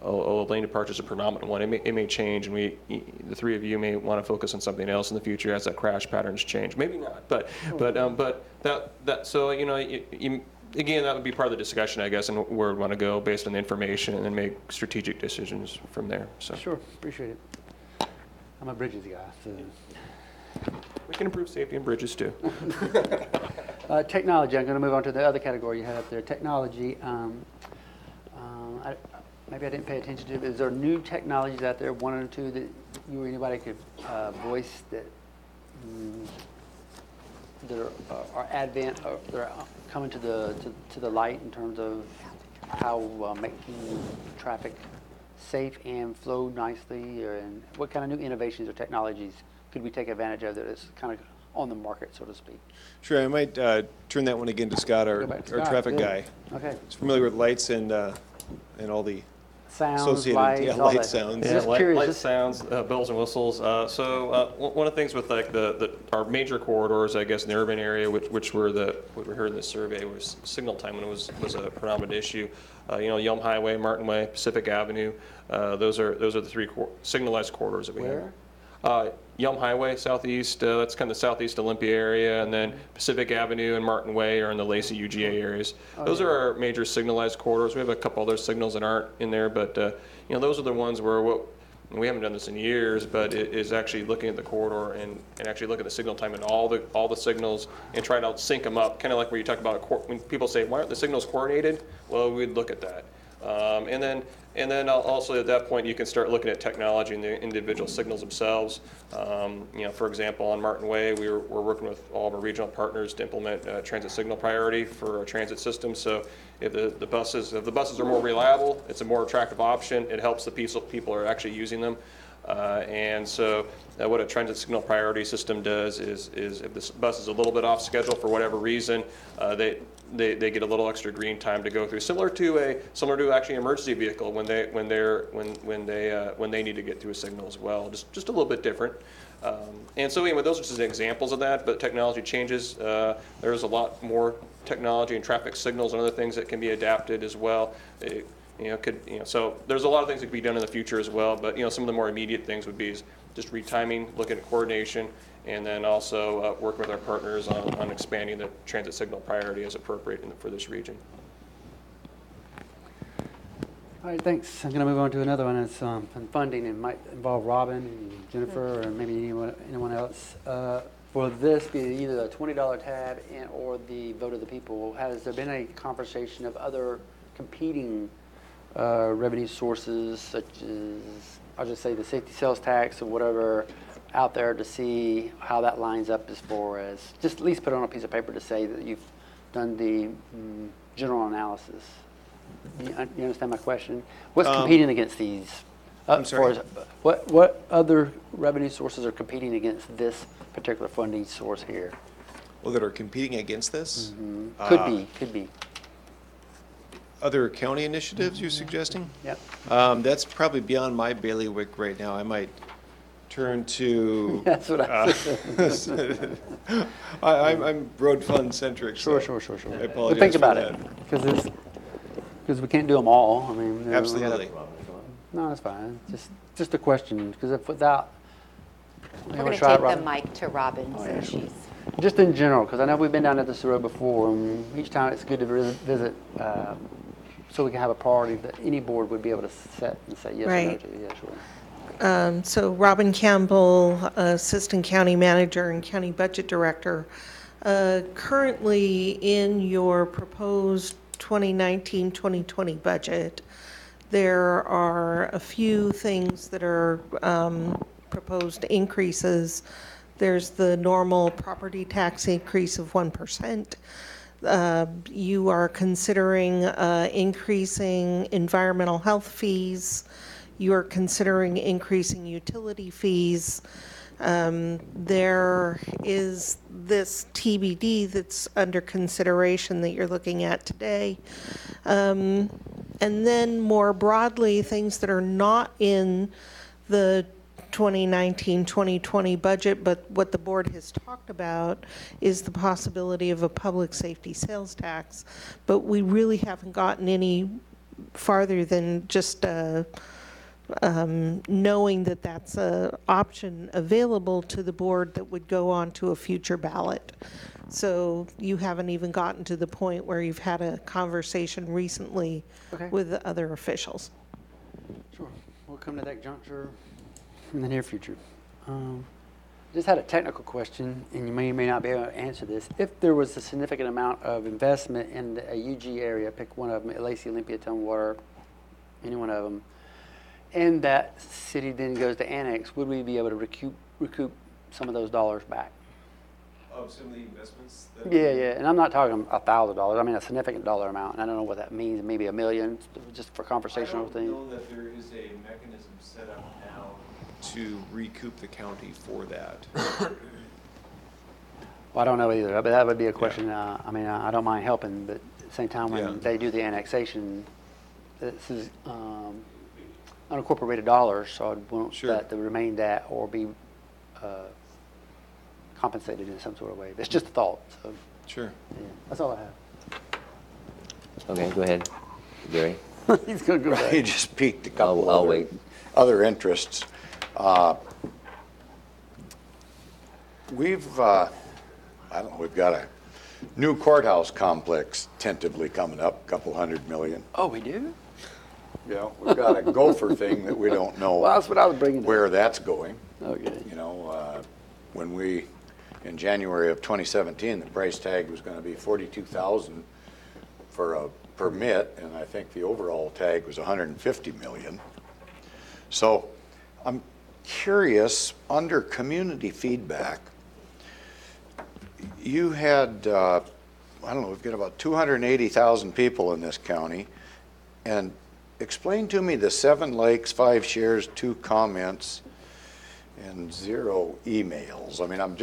although lane departure is a predominant one, it may change, and the three of you may want to focus on something else in the future as that crash patterns change. Maybe not, but again, that would be part of the discussion, I guess, and where we want to go based on the information, and then make strategic decisions from there. So Sure, appreciate it. I'm a bridges guy, so. we can improve safety in bridges too. Technology, I'm going to move on to the other category you had up there, technology. Maybe I didn't pay attention to it. Is there new technologies out there, 1 or 2, that you or anybody could voice that are advent, or that are coming to the light in terms of how making traffic safe and flow nicely, and what kind of new innovations or technologies could we take advantage of that is kind of on the market, so to speak. Sure, I might turn that one again to Scott, our Go back to our Scott, traffic good. guy. Okay. He's familiar with lights and all the Sounds, associated lights, all light that. sounds. Yeah, Just curious, light just- sounds, bells and whistles. One of the things with like our major corridors, I guess, in the urban area, which were what we heard in the survey was signal time when it was a predominant issue. Yelm Highway, Martin Way, Pacific Avenue. Those are the three signalized corridors that we have. Yelm Highway, southeast, that's kind of the southeast Olympia area, and then Pacific Avenue and Martin Way are in the Lacey UGA areas. Those are our major signalized corridors. We have a couple other signals that aren't in there, but those are the ones where we haven't done this in years, but it is actually looking at the corridor and actually look at the signal time and all the signals and try to sync them up, kind of like where you talk about when people say, why aren't the signals coordinated? Well, we'd look at that. And then also at that point, you can start looking at technology and the individual signals themselves. For example, on Martin Way, we're working with all of our regional partners to implement transit signal priority for our transit system. So if the buses are more reliable, it's a more attractive option. It helps the people are actually using them. And so what a transit signal priority system does is if the bus is a little bit off schedule for whatever reason, they get a little extra green time to go through, similar to actually an emergency vehicle when they need to get through a signal as well, just a little bit different. And so anyway, those are just examples of that. But technology changes. There's a lot more technology and traffic signals and other things that can be adapted as well. So there's a lot of things that could be done in the future as well. But some of the more immediate things would be just retiming, looking at coordination, and then also working with our partners on expanding the transit signal priority as appropriate for this region. All right, thanks. I'm going to move on to another one. It's on funding. It might involve Robin and Jennifer or maybe anyone else. Will this be either the $20 tab or the vote of the people? Has there been a conversation of other competing revenue sources, such as, I'll just say the safety sales tax or whatever, out there to see how that lines up as far as, just at least put it on a piece of paper to say that you've done the general analysis? You understand my question? What's competing against these? I'm sorry? What other revenue sources are competing against this particular funding source here? Well, that are competing against this? Could be. Other county initiatives you're suggesting? Yep. That's probably beyond my bailiwick right now. I might turn to. That's what I said. I'm road fund centric. Sure. I We'll apologize think for about that. it, because we can't do them all. I mean, Absolutely. No, that's fine. Just a question, because if without, We're going to take the mic to Robin, so she's. Just in general, because I know we've been down at this road before, and each time it's good to visit, so we can have a priority that any board would be able to set and say yes or no Right. to. Yeah, sure. So Robin Campbell, Assistant County Manager and County Budget Director. Currently in your proposed 2019-2020 budget, there are a few things that are proposed increases. There's the normal property tax increase of 1%. You are considering increasing environmental health fees. You are considering increasing utility fees. There is this TBD that's under consideration that you're looking at today. And then more broadly, things that are not in the 2019-2020 budget, but what the board has talked about is the possibility of a public safety sales tax. But we really haven't gotten any farther than just knowing that that's an option available to the board that would go on to a future ballot. So you haven't even gotten to the point where you've had a conversation recently with the other officials. Sure. We'll come to that juncture in the near future. Just had a technical question, and you may or may not be able to answer this. If there was a significant amount of investment in a UG area, pick one of them, Lacey, Olympia, Tumwater, any one of them, and that city then goes to annex, would we be able to recoup some of those dollars back? Of some of the investments? Yeah, and I'm not talking $1,000. I mean a significant dollar amount, and I don't know what that means. Maybe $1 million, just for conversational thing. I don't know that there is a mechanism set up now to recoup the county for that. Well, I don't know either, but that would be a question, I mean, I don't mind helping, but at the same time, Yeah. when they do the annexation, this is unincorporated dollars, so I'd want Sure. that to remain that or be compensated in some sort of way. It's just a thought, so, Sure. yeah, that's all I have. Okay, go ahead, Gary. He's gonna go He back. just piqued a couple I'll other, wait. other interests. We've, I don't know, we've got a new courthouse complex tentatively coming up, couple $100 million. Oh, we do? Yeah, we've got a gopher thing that we don't know Well, that's what I was bringing up. where that's going. Okay. You know, when we, in January of 2017, the price tag was going to be $42,000 for a permit, and I think the overall tag was $150 million. So I'm curious, under community feedback, you had, I don't know, we've got about 280,000 people in this county, and explain to me the 7 likes, 5 shares, 2 comments, and 0 emails. I mean, I'm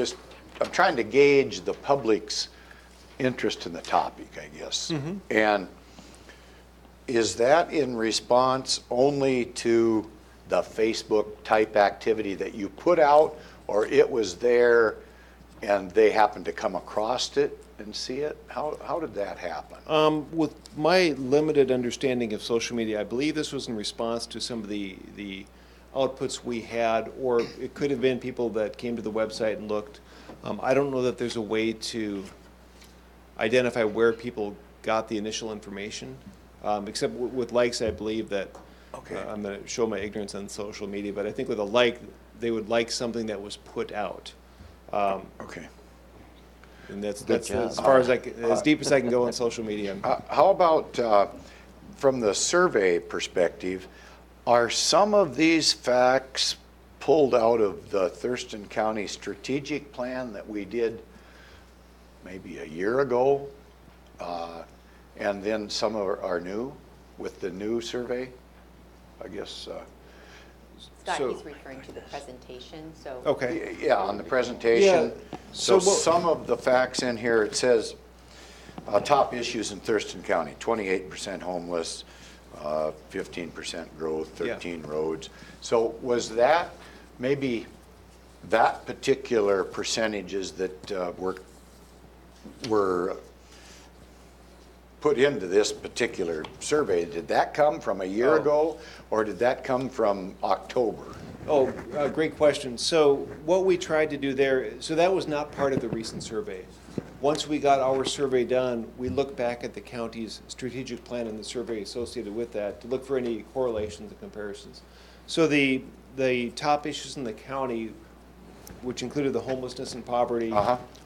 trying to gauge the public's interest in the topic, I guess. And is that in response only to the Facebook type activity that you put out, or it was there and they happened to come across it and see it? How did that happen? With my limited understanding of social media, I believe this was in response to some of the outputs we had, or it could have been people that came to the website and looked. I don't know that there's a way to identify where people got the initial information, except with likes, I believe that, Okay. I'm going to show my ignorance on social media, but I think with a like, they would like something that was put out. Okay. And that's job. as far as as deep as I can go on social media. How about from the survey perspective, are some of these facts pulled out of the Thurston County strategic plan that we did maybe a year ago? And then some are new with the new survey? I guess. Scott, So- he's referring to the presentation, so. Okay. Yeah, on the presentation. Yeah, So so what- some of the facts in here, it says, top issues in Thurston County, 28% homeless, 15% growth, 13 roads. So was that, maybe that particular percentages that were put into this particular survey, did that come from a year ago, or did that come from October? Oh, great question. So what we tried to do there, so that was not part of the recent survey. Once we got our survey done, we looked back at the county's strategic plan and the survey associated with that to look for any correlations and comparisons. So the top issues in the county, which included the homelessness and poverty,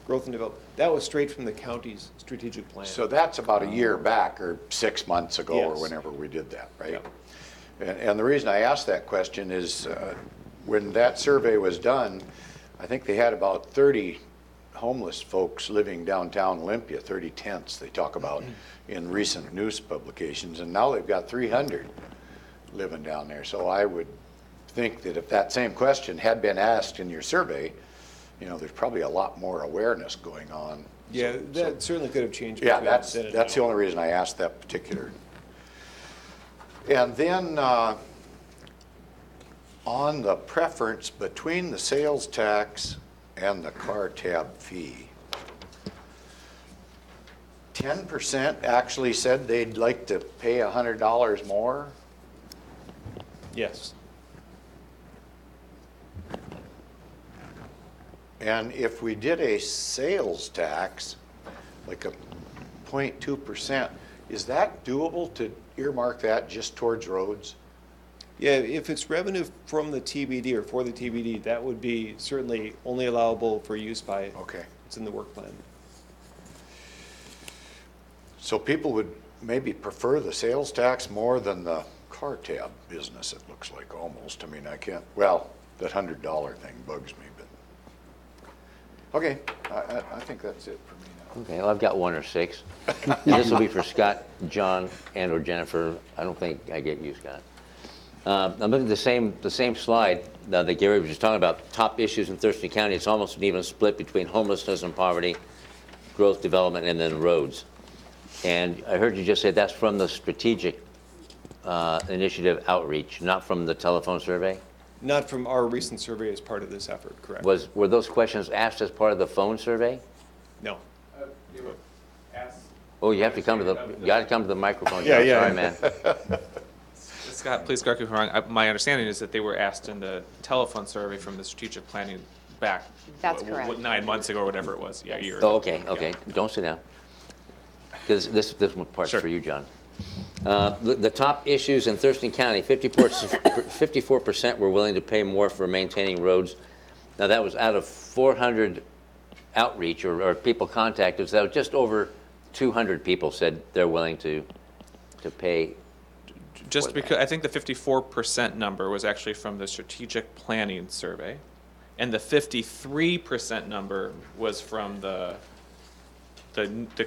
growth and development, that was straight from the county's strategic plan. So that's about a year back, or 6 months ago, or Yes. whenever we did that, right? Yep. And the reason I asked that question is, when that survey was done, I think they had about 30 homeless folks living downtown Olympia, 30 tents they talk about in recent news publications, and now they've got 300 living down there. So I would think that if that same question had been asked in your survey, you know, there's probably a lot more awareness going on. Yeah, that certainly could have changed. Yeah, between that's then and the now. only reason I asked that particular. And then on the preference between the sales tax and the car tab fee, 10% actually said they'd like to pay $100 more. Yes. And if we did a sales tax, like a 0.2%, is that doable to earmark that just towards roads? Yeah, if it's revenue from the TBD or for the TBD, that would be certainly only allowable for use by, Okay. it's in the work plan. So people would maybe prefer the sales tax more than the car tab business, it looks like, almost. I mean, I can't, well, that $100 thing bugs me, but, okay, I think that's it for me now. Okay, well, I've got 1 or 6. And this will be for Scott, John, and/or Jennifer. I don't think I get you, Scott. I'm looking at the same slide that Gary was just talking about, top issues in Thurston County. It's almost an even split between homelessness and poverty, growth, development, and then roads. And I heard you just say that's from the strategic initiative outreach, not from the telephone survey? Not from our recent survey as part of this effort, correct? Were those questions asked as part of the phone survey? No. Oh, you have to come to you got to come to the microphone. Yeah, John. yeah. Sorry, man. Scott, please correct me if I'm wrong. My understanding is that they were asked in the telephone survey from the strategic planning back. That's correct. 9 months ago or whatever it was. Yeah, a year Oh, ago. okay. Don't sit down. Because this one part's Sure. for you, John. The top issues in Thurston County, 54% were willing to pay more for maintaining roads. Now, that was out of 400 outreach or people contacted. So that was just over 200 people said they're willing to pay. Just because, I think the 54% number was actually from the strategic planning survey, and the 53% number was from the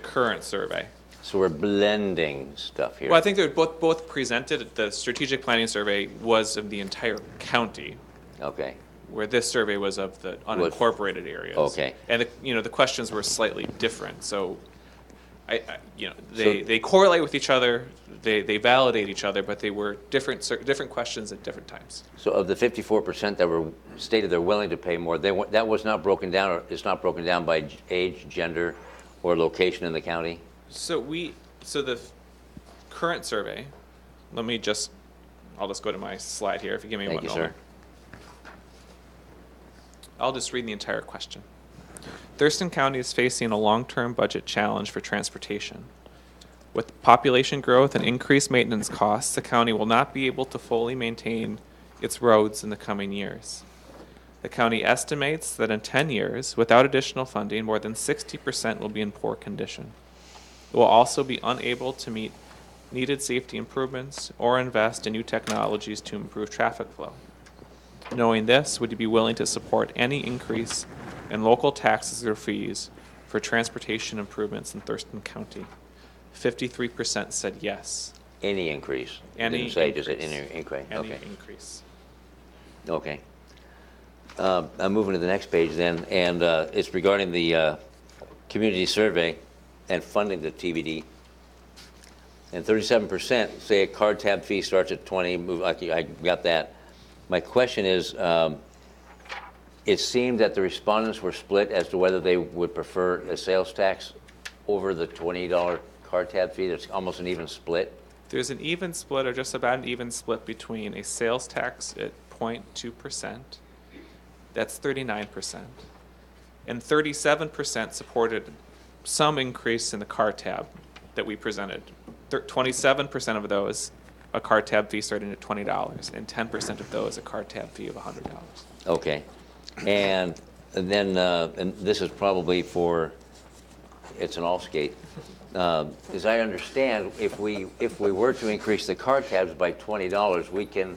current survey. So we're blending stuff here. Well, I think they're both presented. The strategic planning survey was of the entire county, Okay. where this survey was of the unincorporated areas. Okay. And the questions were slightly different. So, they correlate with each other. They validate each other, but they were different questions at different times. So of the 54% that were stated they're willing to pay more, that was not broken down, or it's not broken down by age, gender, or location in the county? So the current survey, I'll just go to my slide here, if you give me Thank one you, moment. sir. I'll just read the entire question. Thurston County is facing a long-term budget challenge for transportation. With population growth and increased maintenance costs, the county will not be able to fully maintain its roads in the coming years. The county estimates that in 10 years, without additional funding, more than 60% will be in poor condition. It will also be unable to meet needed safety improvements or invest in new technologies to improve traffic flow. Knowing this, would you be willing to support any increase in local taxes or fees for transportation improvements in Thurston County? 53% said yes. Any increase? Any Didn't say, just increase. any increase. Any Okay. increase. Okay. I'm moving to the next page then, and it's regarding the community survey and funding the TBD. And 37% say a card tab fee starts at 20. I got that. My question is, it seemed that the respondents were split as to whether they would prefer a sales tax over the $20 card tab fee. There's almost an even split. There's an even split, or just about an even split, between a sales tax at 0.2%, that's 39%, and 37% supported some increase in the car tab that we presented. 27% of those, a car tab fee starting at $20, and 10% of those, a car tab fee of $100. Okay. And then, and this is probably it's an all-skate. As I understand, if we were to increase the car tabs by $20, we can,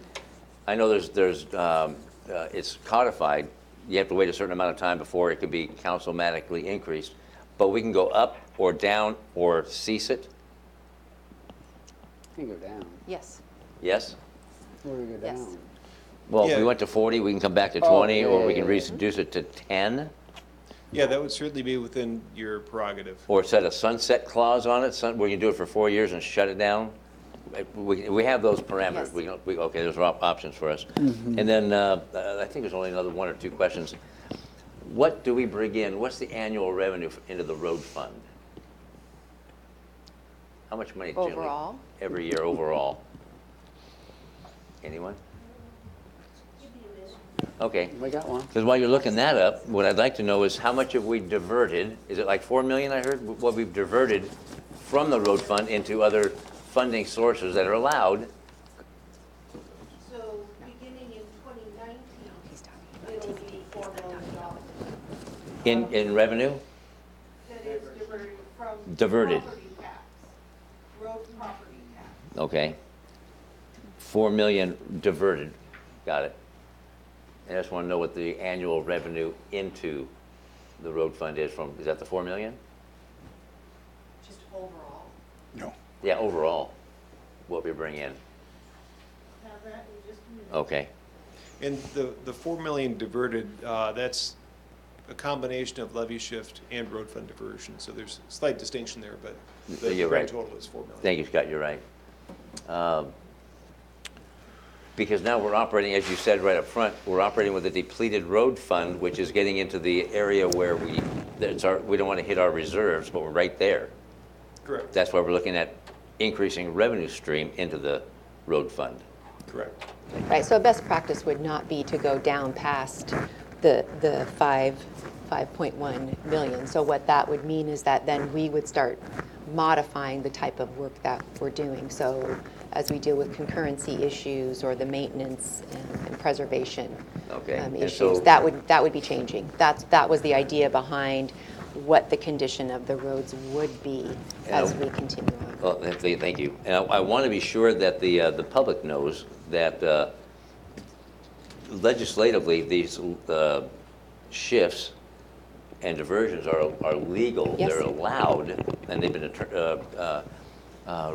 I know it's codified. You have to wait a certain amount of time before it could be councilmatically increased. But we can go up or down or cease it? Can go down. Yes. Yes? Where do we go Yes. down? Well, if we Yeah. went to 40, we can come back to Oh, 20, yeah, or we yeah, can yeah. reduce it to 10, Yeah, that would certainly be within your prerogative. or set a sunset clause on it, where you can do it for 4 years and shut it down. We have those parameters. Yes. Okay, those are options for us. And then I think there's only another one or two questions. What do we bring in? What's the annual revenue into the road fund? How much money generally? Overall? Every year overall? Anyone? Okay. We got one. Because while you're looking that up, what I'd like to know is how much have we diverted? Is it like 4 million, I heard? What we've diverted from the road fund into other funding sources that are allowed? So beginning in 2019, He's talking about it'll be $4 million. In revenue? That is diverted from Diverted. property tax, road property tax. Okay. 4 million diverted. Got it. I just want to know what the annual revenue into the road fund is is that the 4 million? Just overall. No. Yeah, overall, what we bring in. Have that in just Okay, And the 4 million diverted, that's a combination of levy shift and road fund diversion. So there's a slight distinction there, but the You're grand right. total is 4 million. thank you, Scott, you're right. Because now we're operating, as you said right up front, we're operating with a depleted road fund, which is getting into the area where we don't want to hit our reserves, but we're right there. Correct. That's why we're looking at increasing revenue stream into the road fund. Correct. Right, so a best practice would not be to go down past the 5.1 million. So what that would mean is that then we would start modifying the type of work that we're doing. So as we deal with concurrency issues or the maintenance and preservation Okay, and so- issues, that would be changing. That was the idea behind what the condition of the roads would be as we continue on. Well, thank you. And I want to be sure that the public knows that legislatively, these shifts and diversions are legal. Yes. They're allowed, and they've been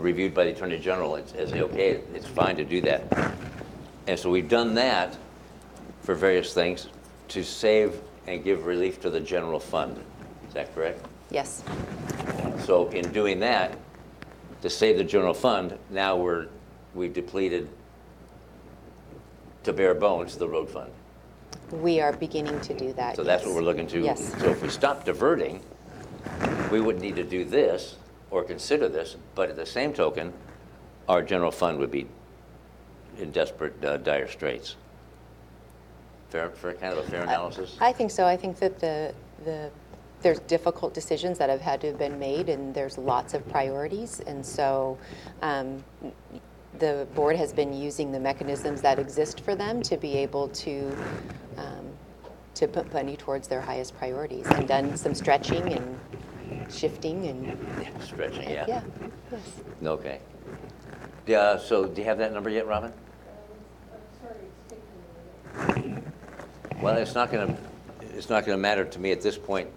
reviewed by the Attorney General as okay, it's fine to do that. And so we've done that for various things to save and give relief to the general fund. Is that correct? Yes. So in doing that, to save the general fund, now we've depleted to bare bones the road fund. We are beginning to do that. So that's what yes. we're looking to. Yes. So if we stop diverting, we wouldn't need to do this or consider this, but at the same token, our general fund would be in desperate, dire straits. Fair, kind of a fair analysis? I think so. I think that there's difficult decisions that have had to have been made, and there's lots of priorities. And so the board has been using the mechanisms that exist for them to be able to put money towards their highest priorities, and done some stretching and shifting and Stretching, yeah. yeah. Yes. Okay. So do you have that number yet, Robin? Well, it's not going to matter to me at this point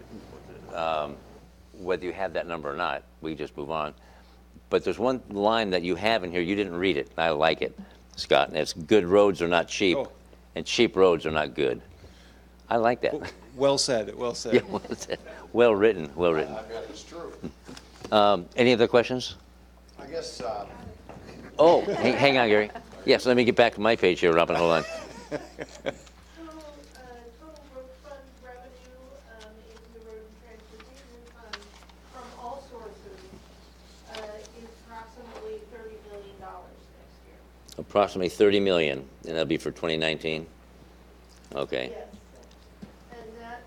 whether you have that number or not. We just move on. But there's one line that you have in here. You didn't read it. And I like it, Scott. And it's good roads are not cheap, Oh. and cheap roads are not good. I like that. Well said, well said. Yeah, well written, well written. I bet it's true. Any other questions? I guess, Oh, hang on, Gary. Yes, let me get back to my page here, Robin. Hold on. Total road fund revenue in the road and transportation fund from all sources is approximately $30 million next year. Approximately 30 million, and that'll be for 2019? Okay. Yes, and that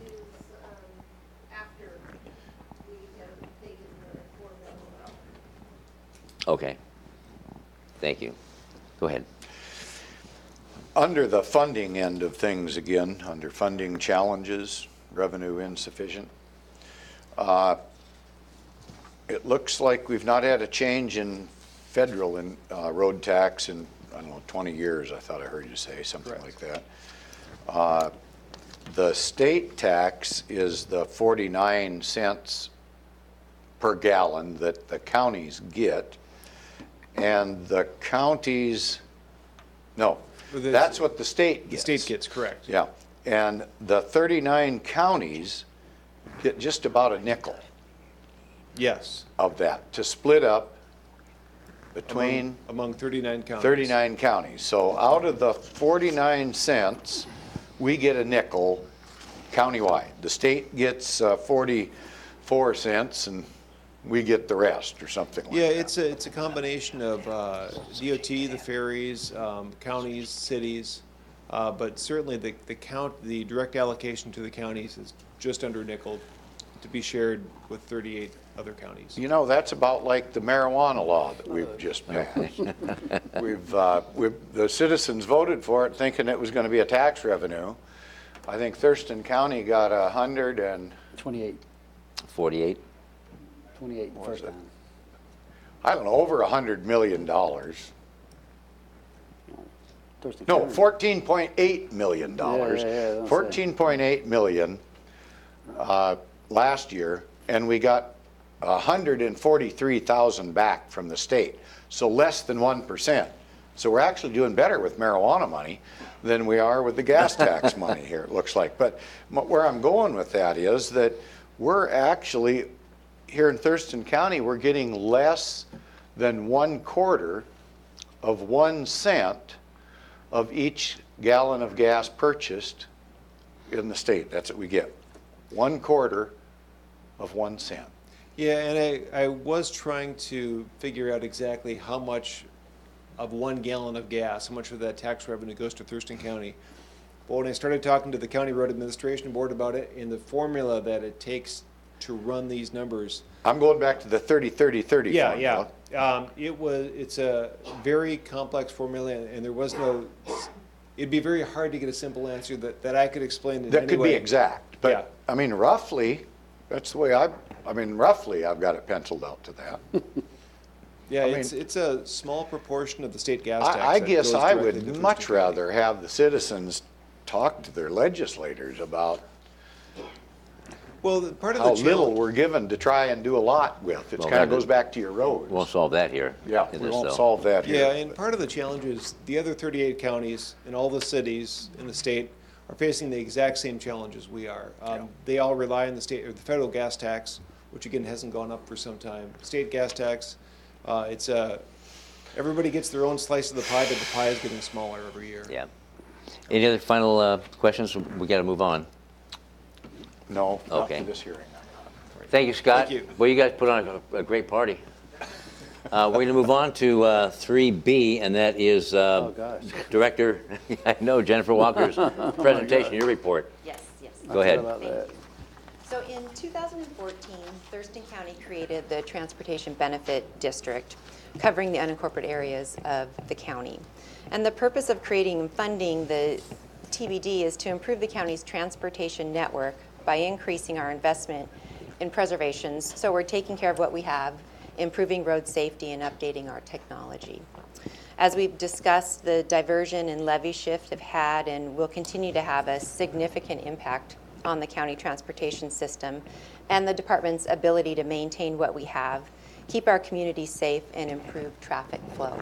is after we have taken the $4 million. Okay. Thank you. Go ahead. under the funding end of things again, under funding challenges, revenue insufficient, it looks like we've not had a change in federal road tax in, I don't know, 20 years, I thought I heard you say, something like that. The state tax is the 49 cents per gallon that the counties get, and the counties, no, that's what the state The gets. state gets, correct. Yeah, and the 39 counties get just about a nickel Yes. of that to split up between Among 39 counties. 39 counties. So out of the 49 cents, we get a nickel countywide. The state gets 44 cents and we get the rest or something like that. Yeah, it's a combination of DOT, the ferries, counties, cities, but certainly the direct allocation to the counties is just under a nickel to be shared with 38 other counties. You know, that's about like the marijuana law that we've just passed. The citizens voted for it thinking it was going to be a tax revenue. I think Thurston County got 28, 48? 28 was first it? time. I don't know, over $100 million. Thurston No, County. $14.8 million. Yeah, don't say. 14.8 million last year, and we got 143,000 back from the state. So less than 1%. So we're actually doing better with marijuana money than we are with the gas tax money here, it looks like. But where I'm going with that is that we're actually, here in Thurston County, we're getting less than 1/4 of 1 cent of each gallon of gas purchased in the state. That's what we get. 1/4 of 1 cent. Yeah, and I was trying to figure out exactly how much of 1 gallon of gas, how much of that tax revenue goes to Thurston County. But when I started talking to the County Road Administration Board about it, and the formula that it takes to run these numbers. I'm going back to the 30-30-30 Yeah, formula. yeah. It's a very complex formula, and there was no, it'd be very hard to get a simple answer that I could explain in That any could be way. exact, but, Yeah. I mean, roughly, that's the way roughly I've got it penciled out to that. Yeah, I mean- it's a small proportion of the state gas tax. I that guess goes I directly to would Thurston much County. rather have the citizens talk to their legislators about Well, part of how the little challenge, we're given to try and do a lot with. It Well, kind of that- goes back to your roads. Won't solve that here. Yeah, in we this, won't though. solve that here. yeah, and part of the challenge is the other 38 counties and all the cities in the state are facing the exact same challenges we are. Yeah. They all rely on the state, or the federal gas tax, which again hasn't gone up for some time. State gas tax, everybody gets their own slice of the pie, but the pie is getting smaller every year. Yeah. Any other final questions? We got to move on. No, not Okay. for this hearing. Thank you, Scott. Thank you. Well, you guys put on a great party. We're going to move on to 3B, and that is gosh. Director, I know, Jennifer Walker's presentation, your report. Yes, yes. Go ahead. About that. So in 2014, Thurston County created the Transportation Benefit District, covering the unincorporated areas of the county. And the purpose of creating and funding the TBD is to improve the county's transportation network by increasing our investment in preservations. So we're taking care of what we have, improving road safety, and updating our technology. As we've discussed, the diversion and levy shift have had and will continue to have a significant impact on the county transportation system and the department's ability to maintain what we have, keep our communities safe, and improve traffic flow.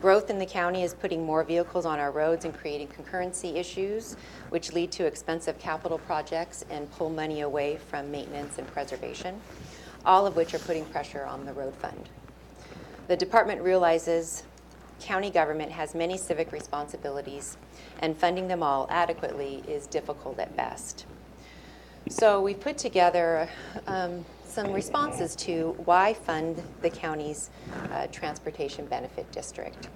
Growth in the county is putting more vehicles on our roads and creating concurrency issues, which lead to expensive capital projects and pull money away from maintenance and preservation, all of which are putting pressure on the road fund. The department realizes county government has many civic responsibilities, and funding them all adequately is difficult at best. So we put together some responses to why fund the county's transportation benefit district.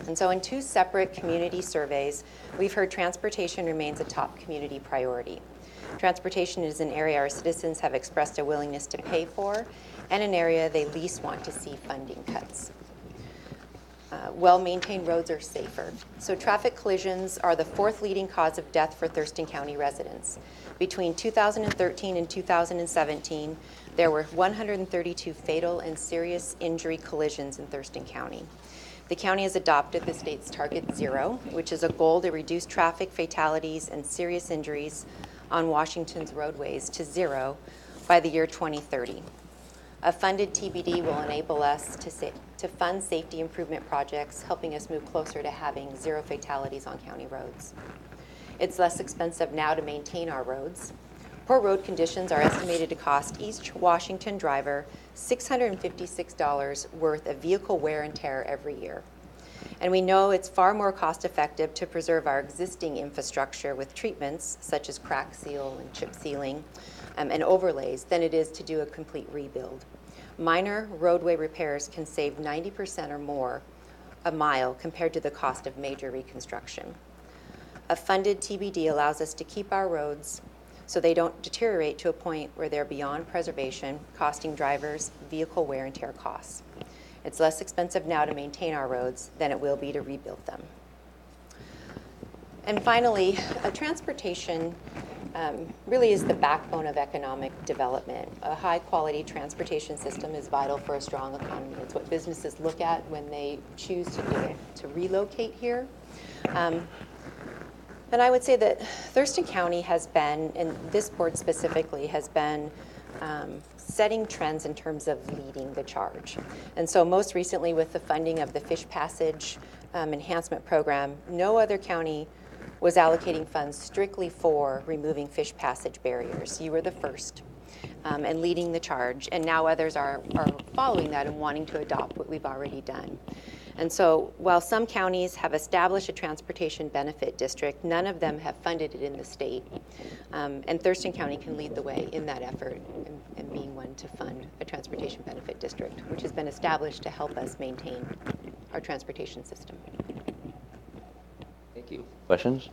And so in 2 separate community surveys, we've heard transportation remains a top community priority. Transportation is an area our citizens have expressed a willingness to pay for, and an area they least want to see funding cuts. Well-maintained roads are safer. So traffic collisions are the 4th leading cause of death for Thurston County residents. Between 2013 and 2017, there were 132 fatal and serious injury collisions in Thurston County. The county has adopted the state's Target Zero, which is a goal to reduce traffic fatalities and serious injuries on Washington's roadways to 0 by the year 2030. A funded TBD will enable us to fund safety improvement projects, helping us move closer to having 0 fatalities on county roads. It's less expensive now to maintain our roads. Poor road conditions are estimated to cost each Washington driver $656 worth of vehicle wear and tear every year. And we know it's far more cost-effective to preserve our existing infrastructure with treatments such as crack seal and chip sealing and overlays than it is to do a complete rebuild. Minor roadway repairs can save 90% or more a mile compared to the cost of major reconstruction. A funded TBD allows us to keep our roads so they don't deteriorate to a point where they're beyond preservation, costing drivers vehicle wear and tear costs. It's less expensive now to maintain our roads than it will be to rebuild them. And finally, transportation really is the backbone of economic development. A high-quality transportation system is vital for a strong economy. It's what businesses look at when they choose to relocate here. And I would say that Thurston County has been, and this board specifically, has been setting trends in terms of leading the charge. And so most recently with the funding of the Fish Passage Enhancement Program, no other county was allocating funds strictly for removing fish passage barriers. You were the first and leading the charge, and now others are following that and wanting to adopt what we've already done. And so while some counties have established a transportation benefit district, none of them have funded it in the state. And Thurston County can lead the way in that effort and being one to fund a transportation benefit district, which has been established to help us maintain our transportation system. Thank you. Questions?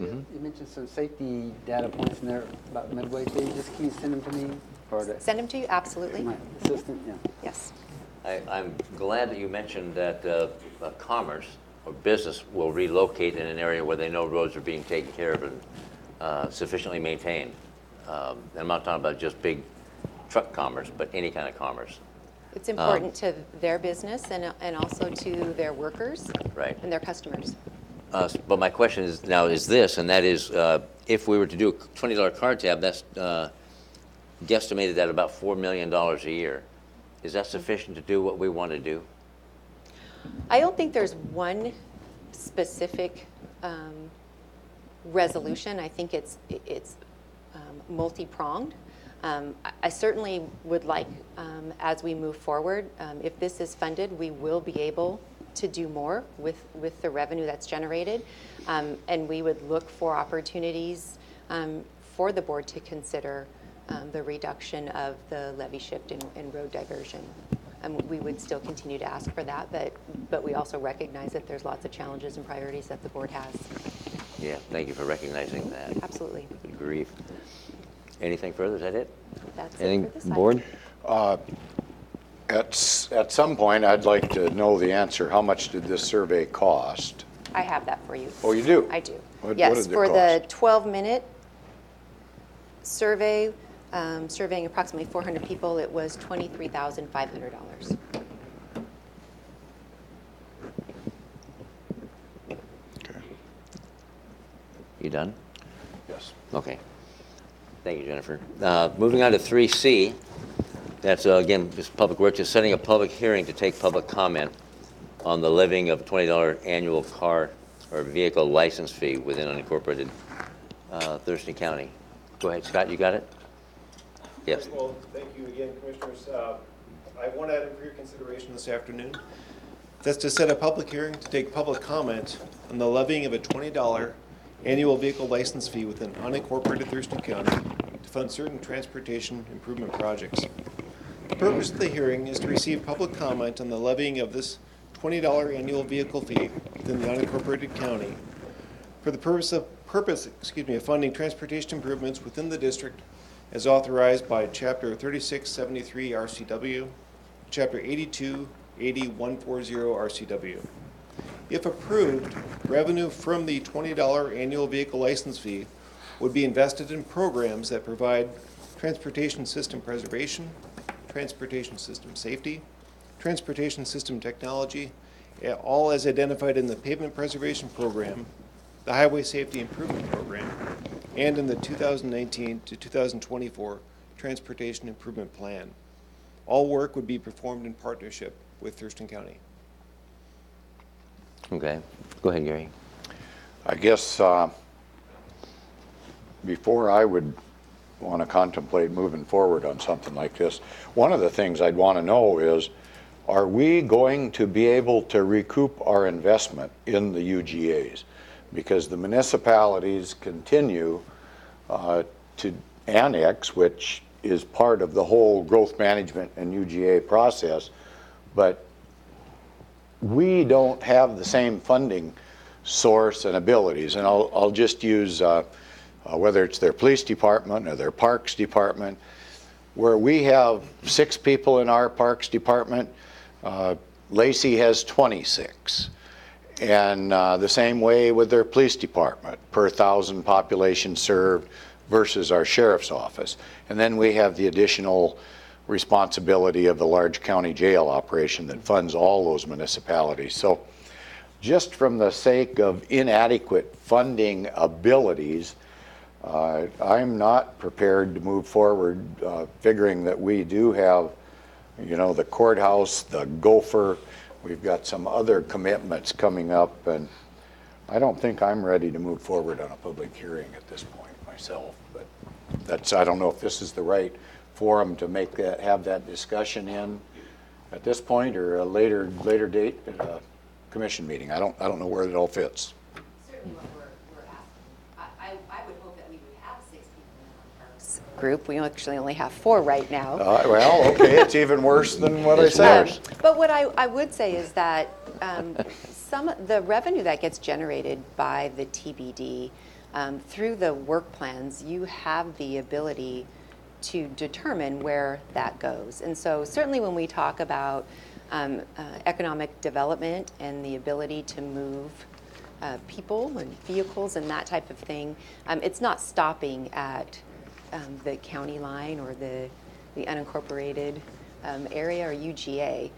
You mentioned some safety data points in there about midway stages. Can you send them to me? Or to Send them to you, absolutely. my assistant? Yeah. Yes. I'm glad that you mentioned that commerce or business will relocate in an area where they know roads are being taken care of and sufficiently maintained. And I'm not talking about just big truck commerce, but any kind of commerce. It's important to their business and also to their workers Right. and their customers. But my question is now is this, and that is, if we were to do a $20 car tab, that's guesstimated at about $4 million a year. Is that sufficient to do what we want to do? I don't think there's one specific resolution. I think it's multi-pronged. I certainly would like, as we move forward, if this is funded, we will be able to do more with the revenue that's generated. And we would look for opportunities for the board to consider the reduction of the levy shift and road diversion. We would still continue to ask for that, but we also recognize that there's lots of challenges and priorities that the board has. Yeah, thank you for recognizing that. Absolutely. Good grief. Anything further? Is that it? That's it Anything, for this item. board? At some point, I'd like to know the answer. How much did this survey cost? I have that for you. Oh, you do? I do. What Yes, did it for the cost? 12-minute survey, surveying approximately 400 people, it was $23,500. Okay. You done? Yes. Okay. Thank you, Jennifer. Moving on to 3C. That's, again, this public works is setting a public hearing to take public comment on the levying of $20 annual car or vehicle license fee within unincorporated Thurston County. Go ahead, Scott, you got it? Yes. Well, thank you again, Commissioners. I have one item for your consideration this afternoon. That's to set a public hearing to take public comment on the levying of a $20 annual vehicle license fee within unincorporated Thurston County to fund certain transportation improvement projects. The purpose of the hearing is to receive public comment on the levying of this $20 annual vehicle fee within the unincorporated county for the purpose of funding transportation improvements within the district as authorized by Chapter 3673 RCW, Chapter 8280-140 RCW. If approved, revenue from the $20 annual vehicle license fee would be invested in programs that provide transportation system preservation, transportation system safety, transportation system technology, all as identified in the Pavement Preservation Program, the Highway Safety Improvement Program, and in the 2019 to 2024 Transportation Improvement Plan. All work would be performed in partnership with Thurston County. Okay. Go ahead, Gary. I guess before I would want to contemplate moving forward on something like this, one of the things I'd want to know is, are we going to be able to recoup our investment in the UGAs? Because the municipalities continue to annex, which is part of the whole growth management and UGA process, but we don't have the same funding source and abilities. And I'll just use whether it's their police department or their parks department, where we have 6 people in our parks department, Lacey has 26. And the same way with their police department, per 1,000 population served versus our sheriff's office. And then we have the additional responsibility of the large county jail operation that funds all those municipalities. So just from the sake of inadequate funding abilities, I'm not prepared to move forward, figuring that we do have, the courthouse, the Gopher, we've got some other commitments coming up, and I don't think I'm ready to move forward on a public hearing at this point myself. But I don't know if this is the right forum to have that discussion in at this point, or a later date at a commission meeting. I don't know where it all fits. Certainly what we're asking. I would hope that we would have 6 people in our parks group. We actually only have 4 right now. Well, okay, it's even worse than what I said. But what I would say is that the revenue that gets generated by the TBD through the work plans, you have the ability to determine where that goes. And so certainly when we talk about economic development and the ability to move people and vehicles and that type of thing, it's not stopping at the county line or the unincorporated area or UGA.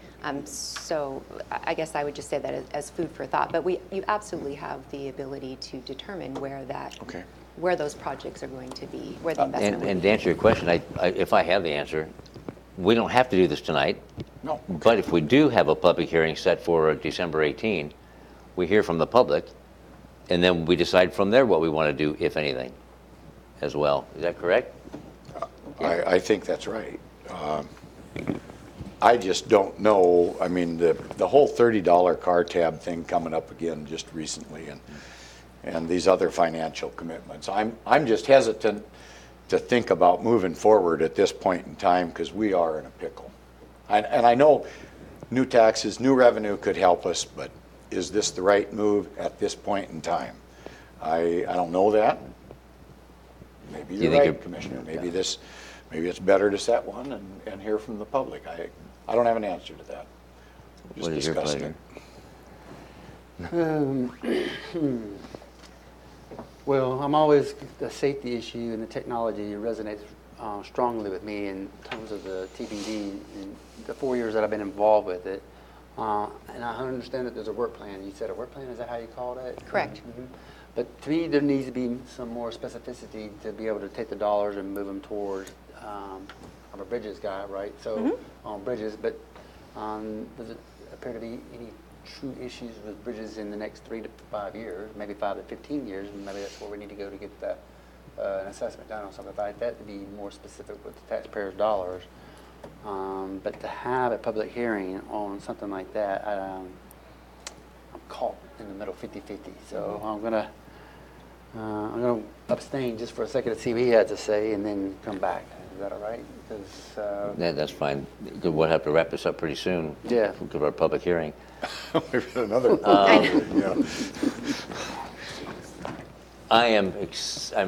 So I guess I would just say that as food for thought. But you absolutely have the ability to determine where where those projects are going to be, where the investment And to answer your question, if I have the answer, we don't have to do this tonight. No. But if we do have a public hearing set for December 18, we hear from the public, and then we decide from there what we want to do, if anything, as well. Is that correct? I think that's right. I just don't know. I mean, the whole $30 car tab thing coming up again just recently, and these other financial commitments. I'm just hesitant to think about moving forward at this point in time because we are in a pickle. And I know new taxes, new revenue could help us, but is this the right move at this point in time? I don't know that. Maybe you're right, Commissioner. Maybe it's better to set one and hear from the public. I don't have an answer to that. Just What is your discussing pleasure? Well, I'm always, the safety issue and the technology resonates strongly with me in terms of the TBD in the 4 years that I've been involved with it. And I understand that there's a work plan. You said a work plan, is that how you called it? Correct. Mm-hmm. But to me, there needs to be some more specificity to be able to take the dollars and move them towards, I'm a bridges guy, right? So on bridges, but does it appear to be any true issues with bridges in the next 3 to 5 years, maybe 5 to 15 years, and maybe that's where we need to go to get that an assessment done on something like that to be more specific with the taxpayers' dollars. But to have a public hearing on something like that, I'm caught in the middle 50-50. So I'm gonna abstain just for a second to see what he had to say and then come back. Is that all right? Because That's fine. We'll have to wrap this up pretty soon. Yeah. For our public hearing. We've got another. I'm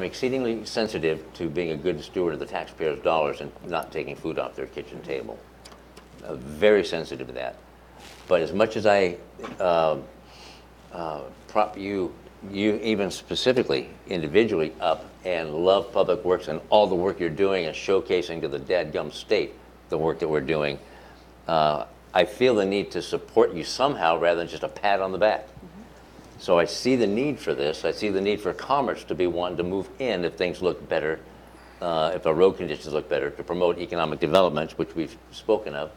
exceedingly sensitive to being a good steward of the taxpayers' dollars and not taking food off their kitchen table. Very sensitive to that. But as much as I prop you even specifically, individually up and love Public Works and all the work you're doing and showcasing to the dadgum state the work that we're doing, I feel the need to support you somehow rather than just a pat on the back. So I see the need for this. I see the need for commerce to be wanting to move in if things look better, if our road conditions look better, to promote economic development, which we've spoken of.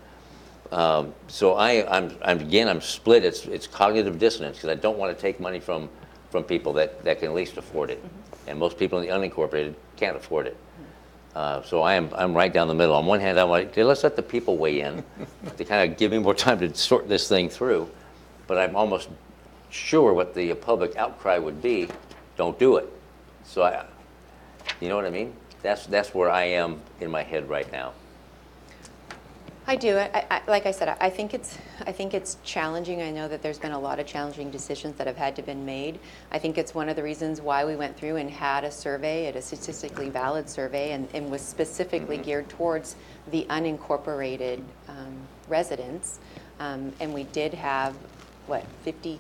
So I'm split. It's cognitive dissonance because I don't want to take money from people that can at least afford it, and most people in the unincorporated can't afford it. So I'm right down the middle. On one hand, I'm like, okay, let's let the people weigh in to kind of give me more time to sort this thing through. But I'm almost sure what the public outcry would be. Don't do it. So you know what I mean? That's where I am in my head right now. I do. Like I said, I think it's challenging. I know that there's been a lot of challenging decisions that have had to been made. I think it's one of the reasons why we went through and had a survey, a statistically valid survey, and was specifically geared towards the unincorporated residents. And we did have, 53%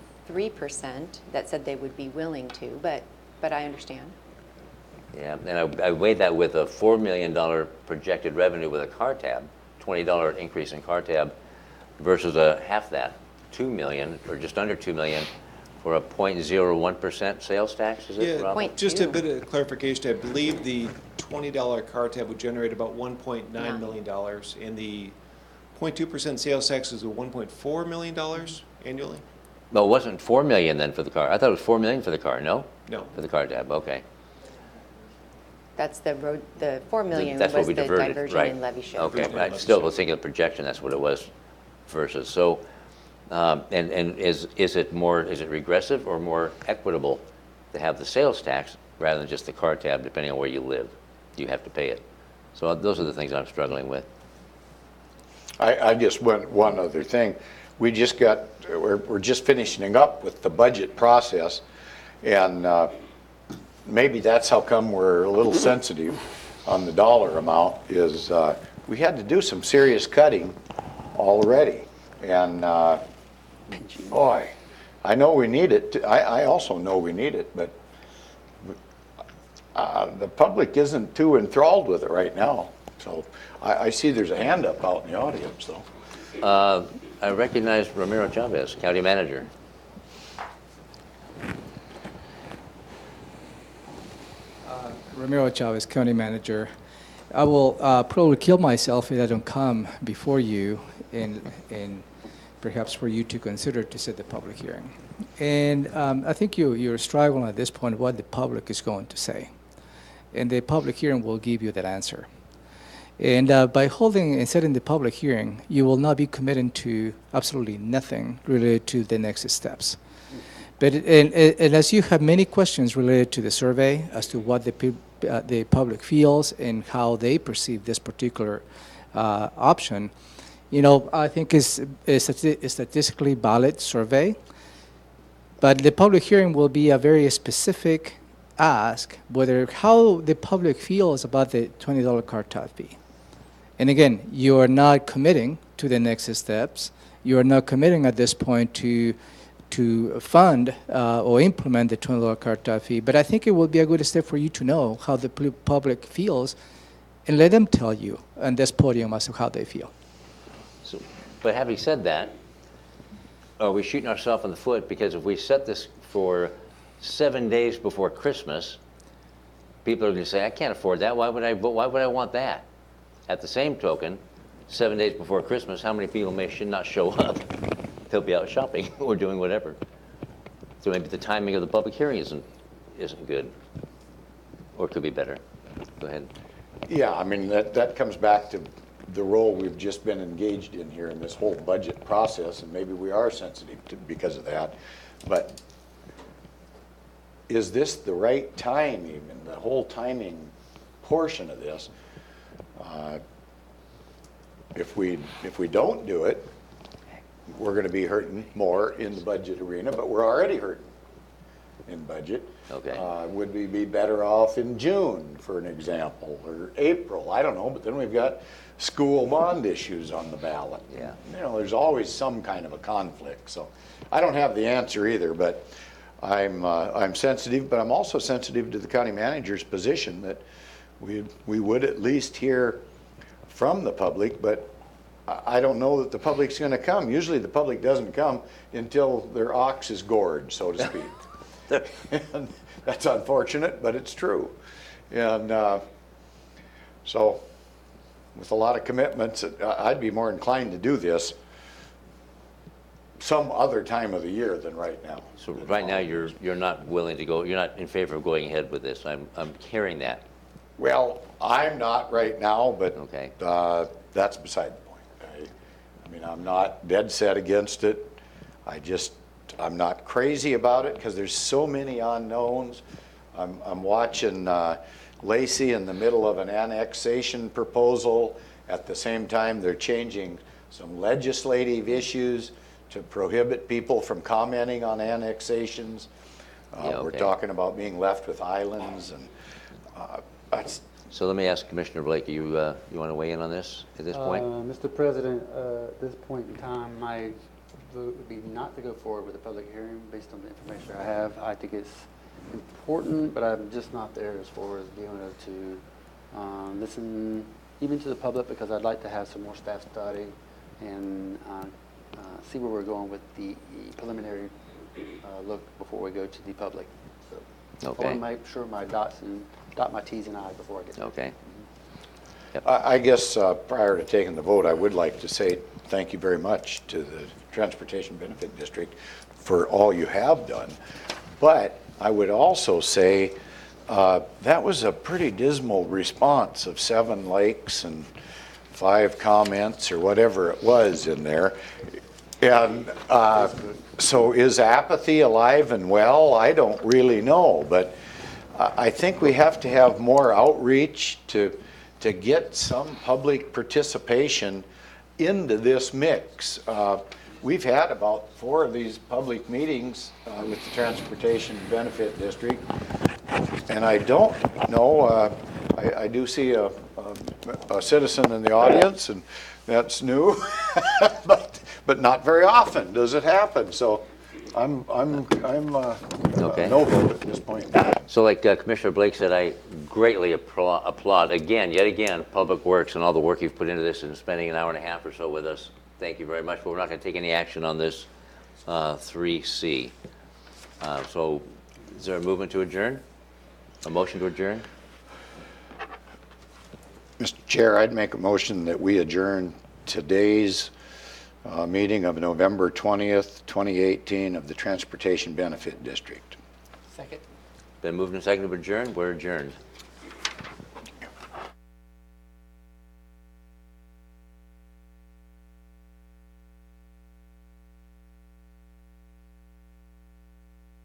that said they would be willing to, but I understand. Yeah, and I weighed that with a $4 million projected revenue with a car tab. $20 increase in car tab versus half that, $2 million or just under $2 million for a 0.01% sales tax, is it, Yeah, Rob? Point just a two. bit of clarification. I believe the $20 car tab would generate about $1.9 Nine. million, and the 0.2% sales tax is a $1.4 million annually? No, it wasn't 4 million then for the car. I thought it was 4 million for the car, no? No. For the car tab, okay. That's the road, the 4 million That's what was we the diverted, diversion right. and levy shift. Okay, but I still was thinking of projection, that's what it was versus, so, and is it more, is it regressive or more equitable to have the sales tax rather than just the car tab, depending on where you live? You have to pay it. So those are the things I'm struggling with. I just went one other thing. We just got, we're just finishing up with the budget process, and maybe that's how come we're a little sensitive on the dollar amount, is we had to do some serious cutting already. And boy, I know we need it. I also know we need it, but the public isn't too enthralled with it right now. So I see there's a hand up out in the audience, though. I recognize Ramiro Chavez, County Manager. Ramiro Chavez, County Manager. I will probably kill myself if I don't come before you and perhaps for you to consider to set the public hearing. And I think you're struggling at this point what the public is going to say. And the public hearing will give you that answer. And by holding and setting the public hearing, you will not be committing to absolutely nothing related to the next steps. But and as you have many questions related to the survey as to what the public feels and how they perceive this particular option, you know, I think it's a statistically valid survey. But the public hearing will be a very specific ask whether how the public feels about the $20 car tab fee. And again, you are not committing to the next steps. You are not committing at this point to fund or implement the $20 car tab fee. But I think it will be a good step for you to know how the public feels and let them tell you on this podium as to how they feel. So, but having said that, are we shooting ourselves in the foot? Because if we set this for 7 days before Christmas, people are going to say, I can't afford that. Why would I want that? At the same token, 7 days before Christmas, how many people should not show up? They'll be out shopping or doing whatever. So maybe the timing of the public hearing isn't good, or could be better. Go ahead. Yeah, I mean, that comes back to the role we've just been engaged in here in this whole budget process, and maybe we are sensitive to because of that. But is this the right time, even the whole timing portion of this? If we don't do it, we're going to be hurting more in the budget arena, but we're already hurting in budget. Okay. Would we be better off in June, for an example, or April? I don't know, but then we've got school bond issues on the ballot. Yeah. You know, there's always some kind of a conflict. So I don't have the answer either, but I'm sensitive, but I'm also sensitive to the county manager's position that we would at least hear from the public, but I don't know that the public's going to come. Usually the public doesn't come until their ox is gored, so to speak. And that's unfortunate, but it's true. And so with a lot of commitments, I'd be more inclined to do this some other time of the year than right now. So right now, you're not willing to go, you're not in favor of going ahead with this. I'm hearing that. Well, I'm not right now, but Okay. That's beside the point. I mean, I'm not dead set against it. I'm not crazy about it because there's so many unknowns. I'm watching Lacey in the middle of an annexation proposal. At the same time, they're changing some legislative issues to prohibit people from commenting on annexations. Yeah, We're okay. talking about being left with islands, and that's, So let me ask Commissioner Blake, you want to weigh in on this at this point? Mr. President, at this point in time, my vote would be not to go forward with a public hearing based on the information I have. I think it's important, but I'm just not there as far as being able to listen even to the public, because I'd like to have some more staff study and see where we're going with the preliminary look before we go to the public. So I Okay. want to make sure my dot my Ts and Is before I get there. Okay. I guess prior to taking the vote, I would like to say thank you very much to the Transportation Benefit District for all you have done. But I would also say that was a pretty dismal response of 7 likes and 5 comments or whatever it was in there. And so is apathy alive and well? I don't really know, but I think we have to have more outreach to get some public participation into this mix. We've had about 4 of these public meetings with the Transportation Benefit District, and I don't know, I do see a citizen in the audience, and that's new, but not very often does it happen. So I'm Okay. no vote at this point. So like Commissioner Blake said, I greatly applaud, yet again, Public Works and all the work you've put into this and spending an hour and a half or so with us. Thank you very much, but we're not going to take any action on this 3C. So is there a movement to adjourn? A motion to adjourn? Mr. Chair, I'd make a motion that we adjourn today's meeting of November 20th, 2018 of the Transportation Benefit District. Second. Been moved and seconded to adjourn? We're adjourned.